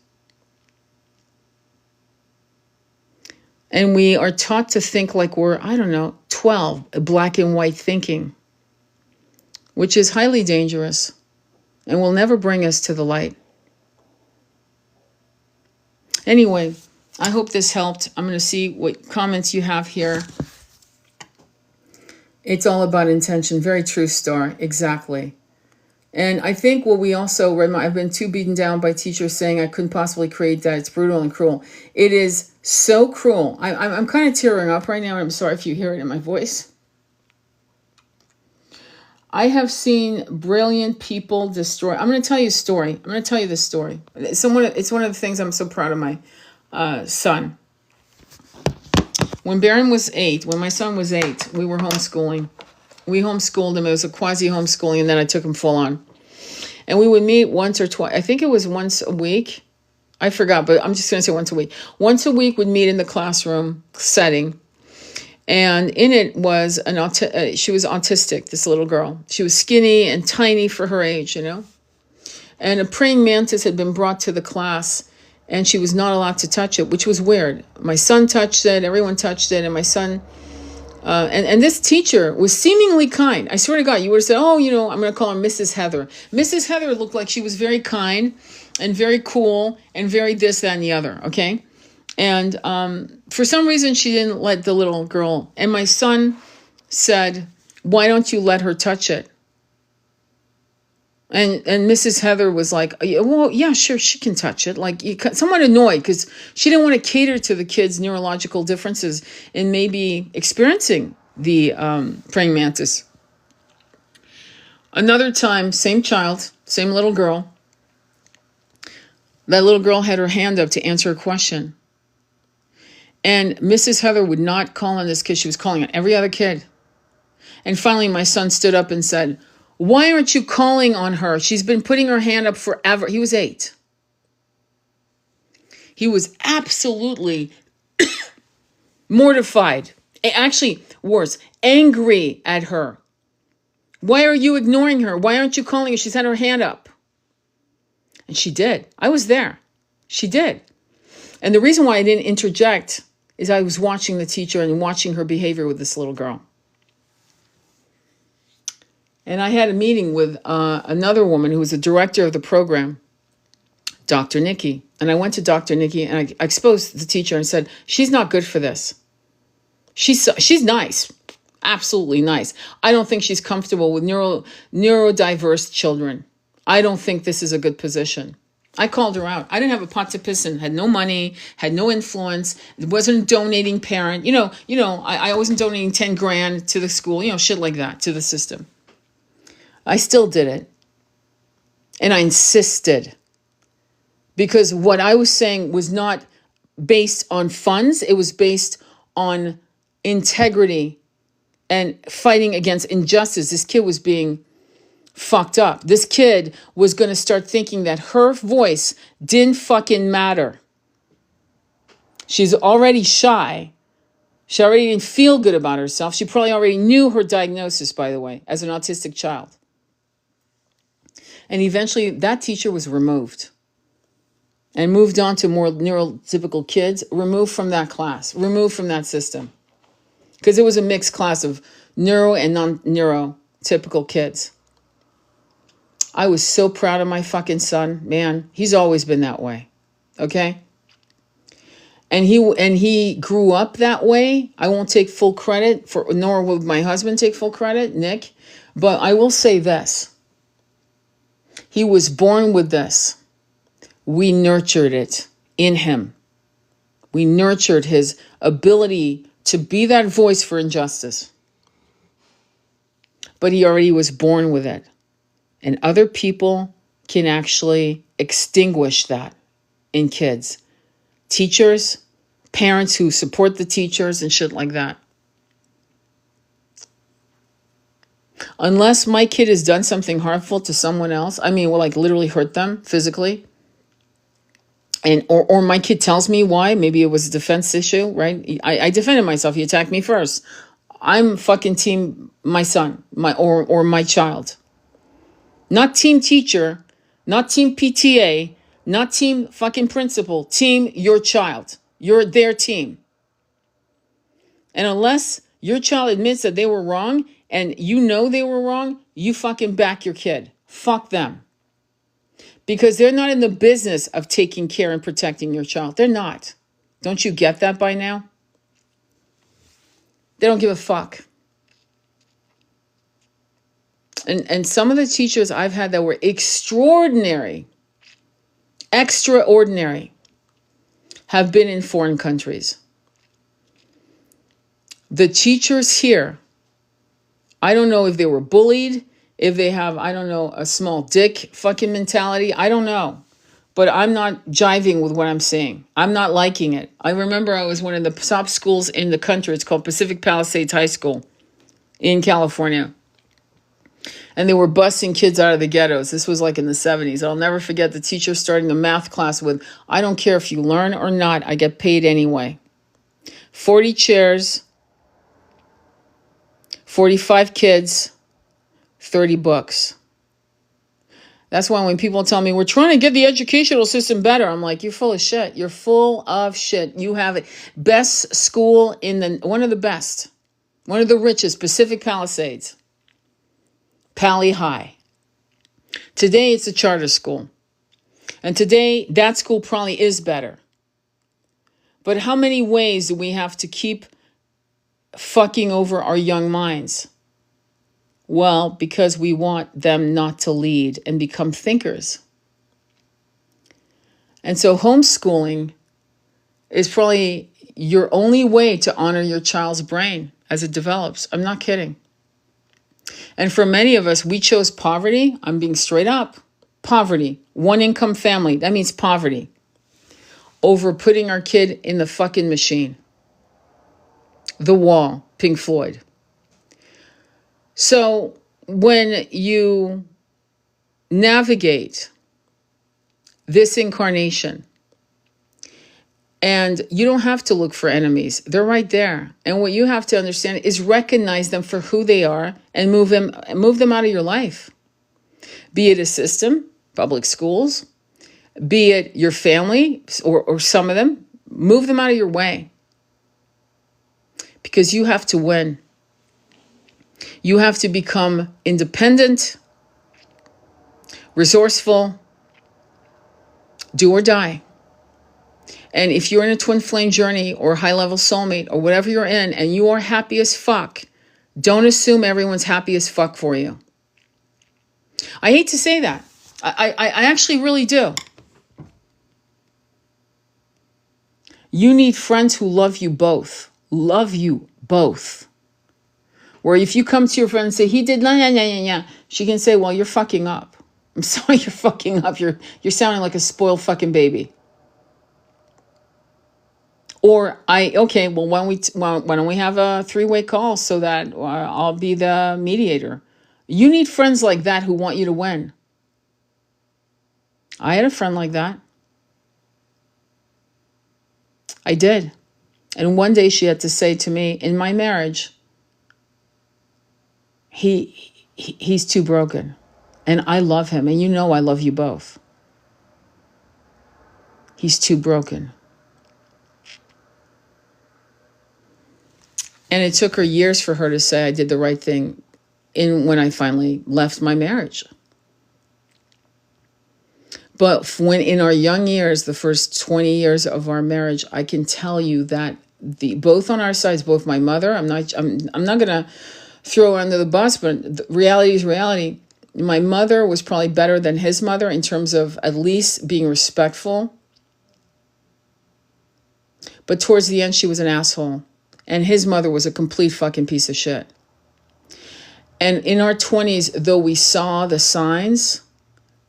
And we are taught to think like we're, 12, black and white thinking, which is highly dangerous and will never bring us to the light. Anyway, I hope this helped. I'm going to see what comments you have here. It's all about intention. Very true, Star. Exactly. And I think what we also, I've been too beaten down by teachers saying I couldn't possibly create that. It's brutal and cruel. It is so cruel. I'm kind of tearing up right now. I'm sorry if you hear it in my voice. I have seen brilliant people destroy. I'm going to tell you a story. I'm going to tell you this story. It's one of the things I'm so proud of my son. When Baron was 8, when my son was 8, we were homeschooling. We homeschooled him. It was a quasi-homeschooling, and then I took him full on. And we would meet once or twice. I think it was once a week. I forgot, but I'm just going to say once a week. Once a week, we'd meet in the classroom setting. And in it was she was autistic, this little girl. She was skinny and tiny for her age, And a praying mantis had been brought to the class, and she was not allowed to touch it, which was weird. My son touched it, everyone touched it, and my son... and this teacher was seemingly kind. I swear to God, you would have said, I'm going to call her Mrs. Heather. Mrs. Heather looked like she was very kind and very cool and very this, that, and the other, okay? And for some reason, she didn't let the little girl. And my son said, why don't you let her touch it? And Mrs. Heather was like, well, yeah, sure, she can touch it. Like, somewhat annoyed because she didn't want to cater to the kids' neurological differences and maybe experiencing the praying mantis. Another time, same child, same little girl. That little girl had her hand up to answer a question. And Mrs. Heather would not call on this kid. She was calling on every other kid. And finally, my son stood up and said, why aren't you calling on her? She's been putting her hand up forever. He was 8. He was absolutely mortified. Actually, worse, angry at her. Why are you ignoring her? Why aren't you calling her? She's had her hand up. And she did. I was there. She did. And the reason why I didn't interject is I was watching the teacher and watching her behavior with this little girl. And I had a meeting with another woman who was the director of the program. Dr. Nikki. And I went to Dr. Nikki and I exposed the teacher and said, she's not good for this. She's nice. Absolutely nice. I don't think she's comfortable with neurodiverse children. I don't think this is a good position. I called her out. I didn't have a pot to piss in, had no money, had no influence, wasn't a donating parent. I wasn't donating 10 grand to the school, shit like that, to the system. I still did it. And I insisted. Because what I was saying was not based on funds. It was based on integrity and fighting against injustice. This kid was being fucked up. This kid was going to start thinking that her voice didn't fucking matter. She's already shy. She already didn't feel good about herself. She probably already knew her diagnosis, by the way, as an autistic child. And eventually that teacher was removed and moved on to more neurotypical kids, removed from that class, removed from that system. Because it was a mixed class of neuro and non-neurotypical kids. I was so proud of my fucking son, man. He's always been that way, okay? And he grew up that way. I won't take full credit for, nor will my husband take full credit, Nick. But I will say this. He was born with this. We nurtured it in him. We nurtured his ability to be that voice for injustice. But he already was born with it. And other people can actually extinguish that in kids. Teachers, parents who support the teachers and shit like that. Unless my kid has done something harmful to someone else, like literally hurt them physically, and or my kid tells me why, maybe it was a defense issue, right? I defended myself. He attacked me first. I'm fucking team my son, or my child. Not team teacher, not team PTA, not team fucking principal, team your child. You're their team. And unless your child admits that they were wrong and you know they were wrong, you fucking back your kid. Fuck them. Because they're not in the business of taking care and protecting your child. They're not. Don't you get that by now? They don't give a fuck. And some of the teachers I've had that were extraordinary, have been in foreign countries. The teachers here, I don't know if they were bullied, if they have, a small dick fucking mentality. I don't know. But I'm not jiving with what I'm saying. I'm not liking it. I remember I was one of the top schools in the country. It's called Pacific Palisades High School in California. And they were busing kids out of the ghettos. This was like in the 70s. I'll never forget the teacher starting the math class with, I don't care if you learn or not, I get paid anyway. 40 chairs, 45 kids, 30 books. That's why when people tell me, we're trying to get the educational system better, I'm like, you're full of shit. You're full of shit. You have it. Best school one of the best, one of the richest, Pacific Palisades. Pali High. Today it's a charter school. And today that school probably is better. But how many ways do we have to keep fucking over our young minds? Well, because we want them not to lead and become thinkers. And so homeschooling is probably your only way to honor your child's brain as it develops. I'm not kidding. And for many of us, we chose poverty. I'm being straight up. Poverty. One income family. That means poverty. Over putting our kid in the fucking machine. The Wall, Pink Floyd. So when you navigate this incarnation, and you don't have to look for enemies. They're right there. And what you have to understand is recognize them for who they are and move them out of your life. Be it a system, public schools, be it your family or some of them, move them out of your way. Because you have to win. You have to become independent, resourceful, Do or die. And if you're in a twin flame journey or high level soulmate or whatever you're in and you are happy as fuck, don't assume everyone's happy as fuck for you. I hate to say that. I actually really do. You need friends who love you both. Love you both. Where if you come to your friend and say, he did, she can say, well, you're fucking up. I'm sorry, you're fucking up. You're sounding like a spoiled fucking baby. Or why don't we have a 3-way call so that I'll be the mediator? You need friends like that who want you to win. I had a friend like that. I did. And one day she had to say to me, in my marriage, he's too broken. And I love him. And you know I love you both. He's too broken. And it took her years for her to say I did the right thing when I finally left my marriage. But when in our young years, the first 20 years of our marriage, I can tell you that both on our sides, both my mother, I'm not going to throw her under the bus, but the reality is reality. My mother was probably better than his mother in terms of at least being respectful. But towards the end, she was an asshole. And his mother was a complete fucking piece of shit. And in our 20s, though we saw the signs,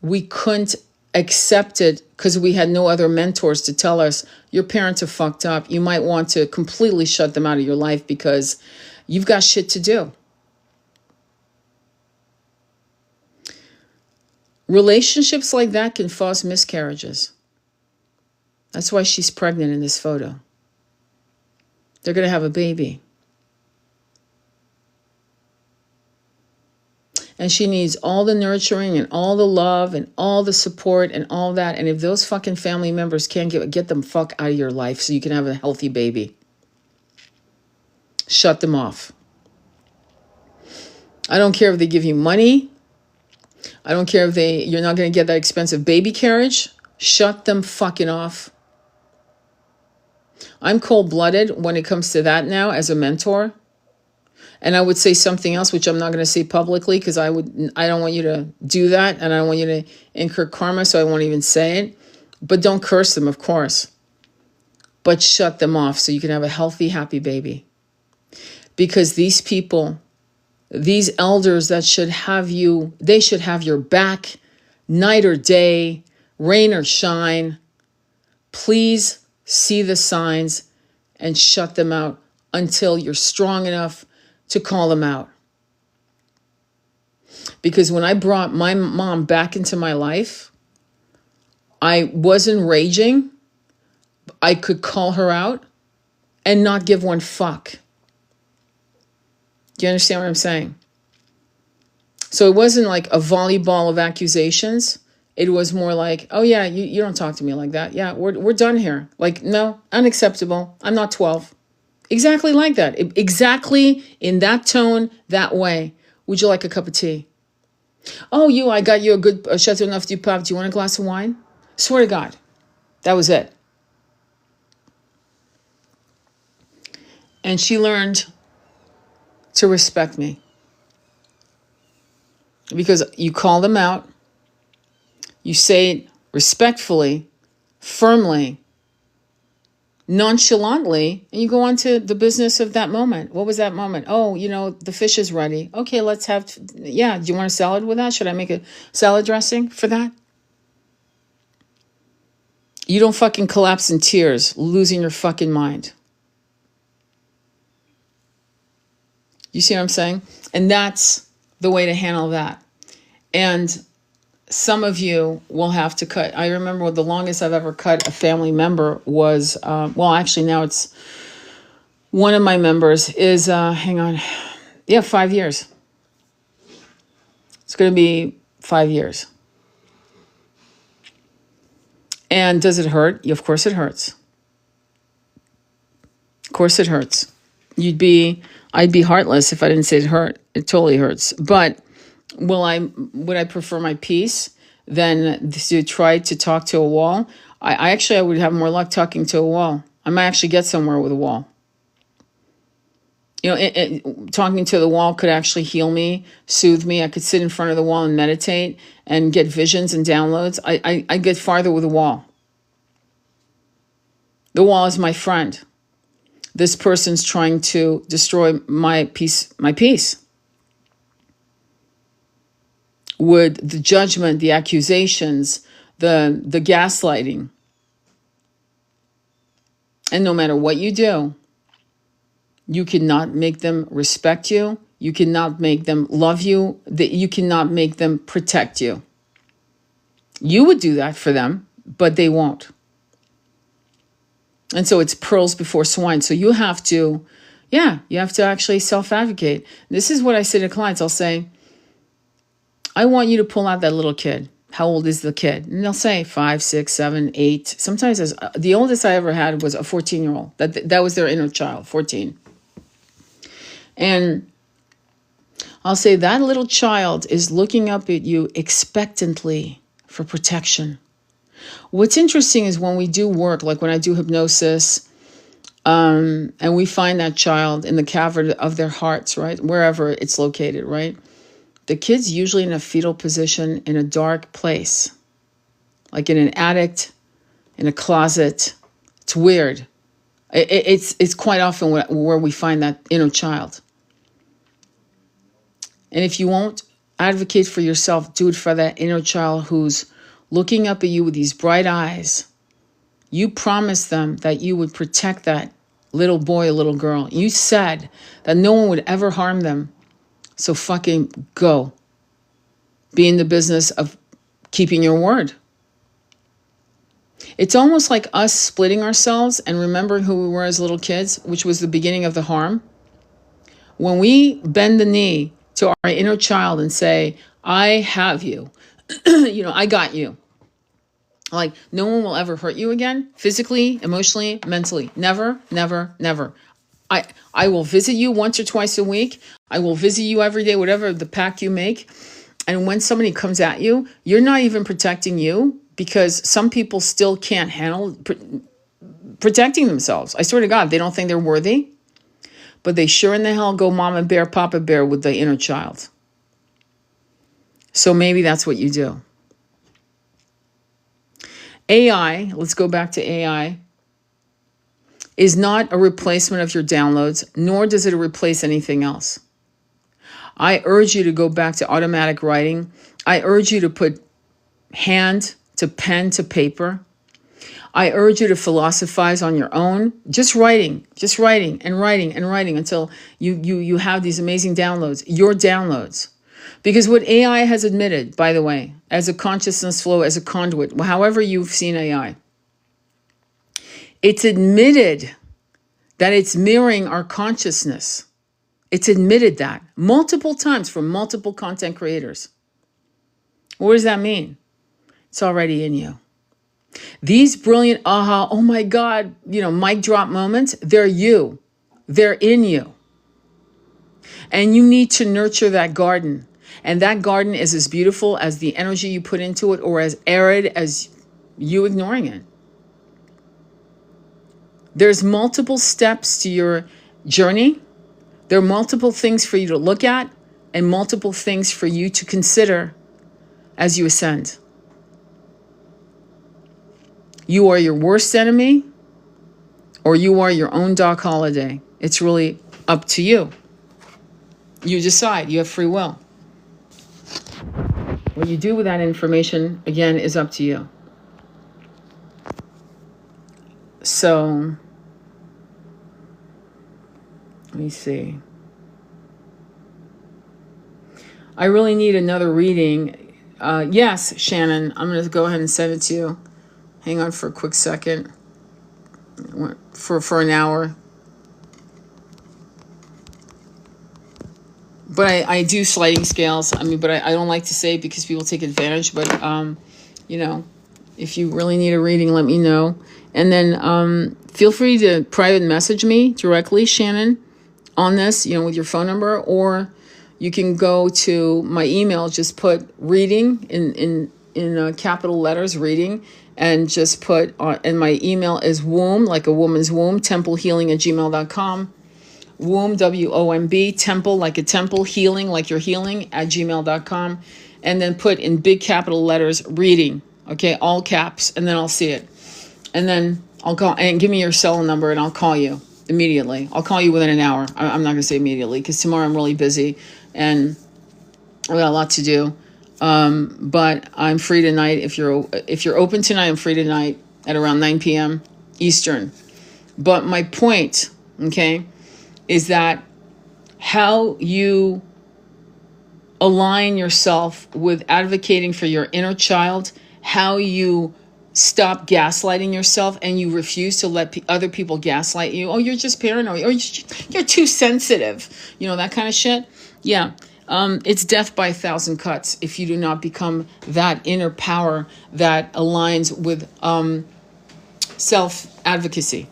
we couldn't accept it because we had no other mentors to tell us, your parents are fucked up. You might want to completely shut them out of your life because you've got shit to do. Relationships like that can cause miscarriages. That's why she's pregnant in this photo. They're going to have a baby. And she needs all the nurturing and all the love and all the support and all that. And if those fucking family members can't get them fuck out of your life so you can have a healthy baby, shut them off. I don't care if they give you money. I don't care if you're not going to get that expensive baby carriage. Shut them fucking off. I'm cold-blooded when it comes to that now as a mentor. And I would say something else, which I'm not going to say publicly because I don't want you to do that. And I don't want you to incur karma, so I won't even say it. But don't curse them, of course. But shut them off so you can have a healthy, happy baby. Because these people, these elders that should have you, they should have your back night or day, rain or shine. Please see the signs and shut them out until you're strong enough to call them out. Because when I brought my mom back into my life, I wasn't raging. I could call her out and not give one fuck. Do you understand what I'm saying? So it wasn't like a volleyball of accusations. It was more like, oh yeah, you don't talk to me like that. Yeah, we're done here. Like, no, unacceptable. I'm not 12. Exactly like that. Exactly in that tone, that way. Would you like a cup of tea? Oh, I got you a good Chateau Neuf du Pape. Do you want a glass of wine? Swear to God. That was it. And she learned to respect me. Because you call them out. You say it respectfully, firmly, nonchalantly, and you go on to the business of that moment. What was that moment? Oh, the fish is ready. Okay, do you want a salad with that? Should I make a salad dressing for that? You don't fucking collapse in tears, losing your fucking mind. You see what I'm saying? And that's the way to handle that. And some of you will have to cut. I remember the longest I've ever cut a family member was, actually now it's one of my members is, 5 years. It's going to be 5 years. And does it hurt? Of course it hurts. Of course it hurts. I'd be heartless if I didn't say it hurt. It totally hurts. But would I prefer my peace? than to try to talk to a wall. I would have more luck talking to a wall. I might actually get somewhere with a wall. Talking to the wall could actually heal me, soothe me. I could sit in front of the wall and meditate and get visions and downloads. I get farther with a wall. The wall is my friend. This person's trying to destroy my peace. Would the judgment, the accusations, the gaslighting, and no matter what you do, you cannot make them respect you. You cannot make them love you. You cannot make them protect you. You would do that for them, but they won't. And so it's pearls before swine. So you have to actually self-advocate. This is what I say to clients. I'll say, I want you to pull out that little kid. How old is the kid? And they'll say 5, 6, 7, 8. Sometimes the oldest I ever had was a 14-year-old. That was their inner child, 14. And I'll say that little child is looking up at you expectantly for protection. What's interesting is when we do work, like when I do hypnosis, and we find that child in the cavern of their hearts, right? Wherever it's located, right? The kid's usually in a fetal position in a dark place, like in an attic, in a closet. It's weird. It's quite often where we find that inner child. And if you won't advocate for yourself, do it for that inner child who's looking up at you with these bright eyes. You promised them that you would protect that little boy or little girl. You said that no one would ever harm them. So fucking go. Be in the business of keeping your word. It's almost like us splitting ourselves and remembering who we were as little kids, which was the beginning of the harm. When we bend the knee to our inner child and say, I have you, I got you. Like, no one will ever hurt you again, physically, emotionally, mentally. Never, never, never. I will visit you once or twice a week. I will visit you every day, whatever the pact you make. And when somebody comes at you, you're not even protecting you, because some people still can't handle protecting themselves. I swear to God, they don't think they're worthy. But they sure in the hell go mama bear, papa bear with the inner child. So maybe that's what you do. AI, let's go back to AI, is not a replacement of your downloads, nor does it replace anything else. I urge you to go back to automatic writing. I urge you to put hand to pen to paper. I urge you to philosophize on your own, just writing and writing until you have these amazing downloads, your downloads. Because what AI has admitted, by the way, as a consciousness flow, as a conduit, however you've seen AI, it's admitted that it's mirroring our consciousness. It's admitted that multiple times from multiple content creators. What does that mean? It's already in you. These brilliant aha, oh my God, mic drop moments, they're you. They're in you. And you need to nurture that garden. And that garden is as beautiful as the energy you put into it, or as arid as you ignoring it. There's multiple steps to your journey. There are multiple things for you to look at and multiple things for you to consider as you ascend. You are your worst enemy, or you are your own Doc Holliday. It's really up to you. You decide. You have free will. What you do with that information, again, is up to you. So, let me see. I really need another reading. Yes, Shannon, I'm going to go ahead and send it to you. Hang on for a quick second. For an hour. But I do sliding scales. But I don't like to say it because people take advantage. But, if you really need a reading, let me know. And then feel free to private message me directly, Shannon, on this, with your phone number. Or you can go to my email, just put reading in in capital letters, reading, and just put, and my email is womb, like a woman's womb, templehealing@gmail.com. Womb, WOMB, temple, like a temple, healing, like you're healing, @gmail.com. And then put in big capital letters, reading, okay, all caps, and then I'll see it. And then I'll call, and give me your cell number, and I'll call you immediately. I'll call you within an hour. I'm not going to say immediately, because tomorrow I'm really busy, and I've got a lot to do. But I'm free tonight. If you're open tonight, I'm free tonight at around 9 p.m. Eastern. But my point, okay, is that how you align yourself with advocating for your inner child, how you stop gaslighting yourself and you refuse to let other people gaslight you. Oh, you're just paranoid. Or you're too sensitive. You know, that kind of shit. Yeah. It's death by 1,000 cuts if you do not become that inner power that aligns with self-advocacy.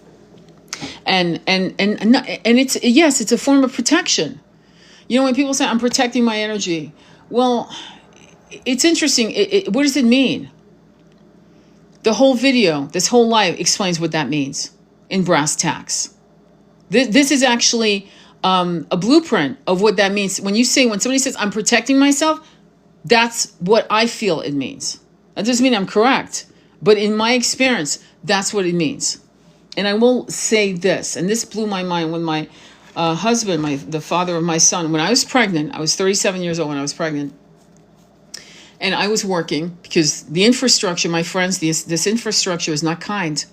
And it's, yes, it's a form of protection. You know, when people say, I'm protecting my energy, well, it's interesting. What does it mean? The whole video, this whole live explains what that means in brass tacks. This is actually a blueprint of what that means. When somebody says, I'm protecting myself, that's what I feel it means. That doesn't mean I'm correct. But in my experience, that's what it means. And I will say this, and this blew my mind when my husband, the father of my son, when I was pregnant, I was 37 years old when I was pregnant. And I was working because the infrastructure, my friends, this infrastructure is not kind.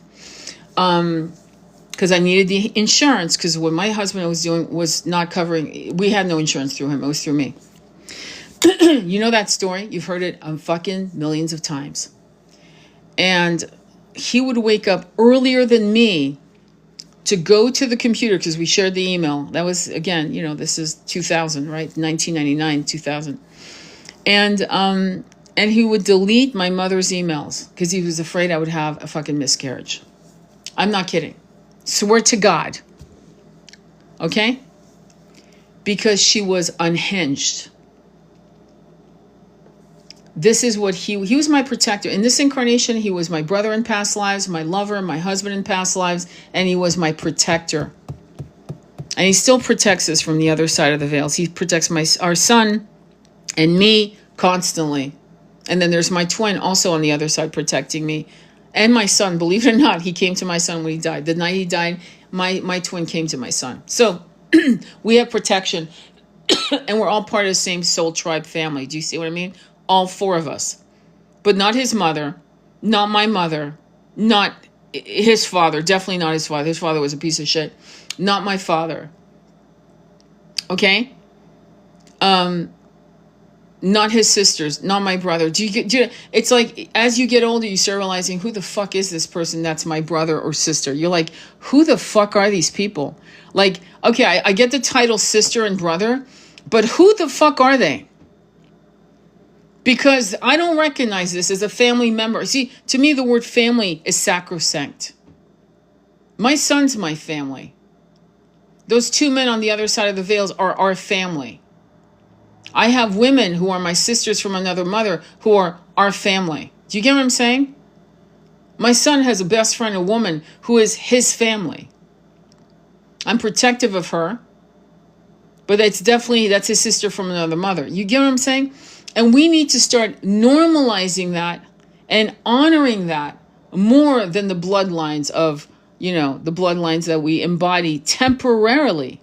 Because I needed the insurance, because what my husband was doing was not covering, we had no insurance through him, it was through me. You know that story? You've heard it fucking millions of times. And he would wake up earlier than me to go to the computer, because we shared the email. That was, again, you know, this is 2000, right? 1999, 2000. And he would delete my mother's emails because he was afraid I would have a fucking miscarriage. I'm not kidding. Swear to God. Okay? Because she was unhinged. This is what he was my protector. In this incarnation, he was my brother in past lives, my lover, my husband in past lives, and he was my protector. And he still protects us from the other side of the veils. He protects our son and me constantly. And then there's my twin also on the other side protecting me. And my son, believe it or not, he came to my son when he died. The night he died, my twin came to my son. So we have protection. And we're all part of the same soul tribe family. Do you see what I mean? All four of us. But not his mother, not my mother, not his father, definitely not his father. His father was a piece of shit. Not my father. Okay? Not his sisters, not my brother. It's like, as you get older, you start realizing, who the fuck is this person that's my brother or sister? You're like, who the fuck are these people? Like, okay, I get the title sister and brother, but who the fuck are they? Because I don't recognize this as a family member. See, to me, the word family is sacrosanct. My son's my family. Those two men on the other side of the veils are our family. I have women who are my sisters from another mother who are our family. Do you get what I'm saying? My son has a best friend, a woman who is his family. I'm protective of her, but that's his sister from another mother. You get what I'm saying? And we need to start normalizing that and honoring that more than the bloodlines of, the bloodlines that we embody temporarily.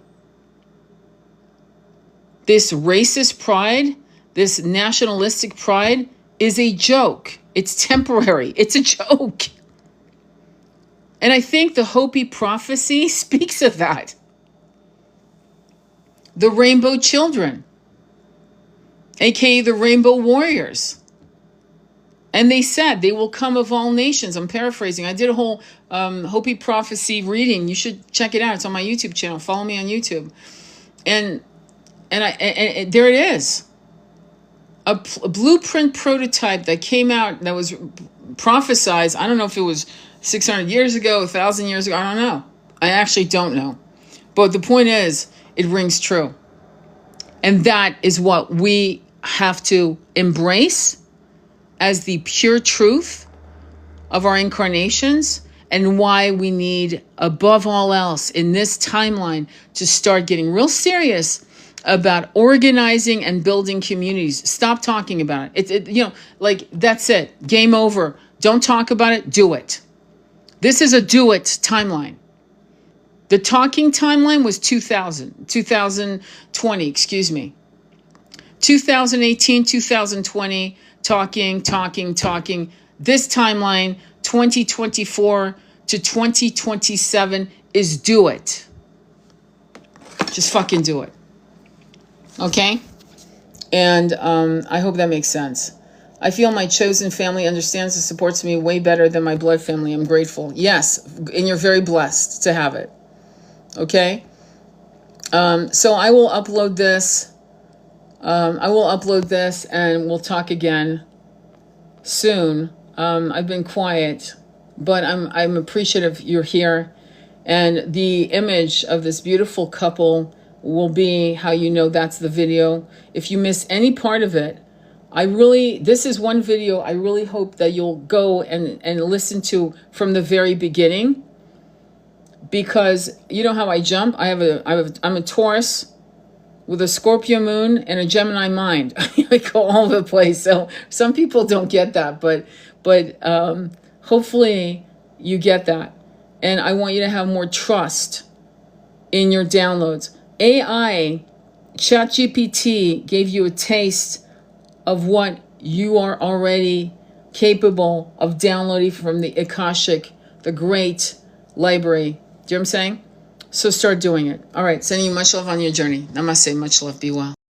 This racist pride, this nationalistic pride is a joke. It's temporary. It's a joke. And I think the Hopi prophecy speaks of that. The rainbow children, aka the rainbow warriors. And they said they will come of all nations. I'm paraphrasing. I did a whole Hopi prophecy reading. You should check it out. It's on my YouTube channel. Follow me on YouTube. And there it is. A blueprint prototype that came out that was prophesized. I don't know if it was 600 years ago, 1,000 years ago. I don't know. I actually don't know. But the point is, it rings true. And that is what we have to embrace as the pure truth of our incarnations, and why we need, above all else, in this timeline, to start getting real serious about organizing and building communities. Stop talking about it. That's it. Game over. Don't talk about it. Do it. This is a do it timeline. The talking timeline was 2020, excuse me. 2018, 2020, talking. This timeline, 2024 to 2027, is do it. Just fucking do it. Okay? And I hope that makes sense. I feel my chosen family understands and supports me way better than my blood family. I'm grateful. Yes, and you're very blessed to have it. Okay? So I will upload this. And we'll talk again soon. I've been quiet, but I'm appreciative you're here. And the image of this beautiful couple will be how you know that's the video. If you miss any part of it, this is one video I really hope that you'll go and listen to from the very beginning. Because you know how I jump? I'm a Taurus with a Scorpio moon and a Gemini mind. I go all over the place. So some people don't get that, but hopefully you get that. And I want you to have more trust in your downloads. AI, ChatGPT gave you a taste of what you are already capable of downloading from the Akashic, the great library. Do you know what I'm saying? So start doing it. All right. Sending you much love on your journey. Namaste. Much love. Be well.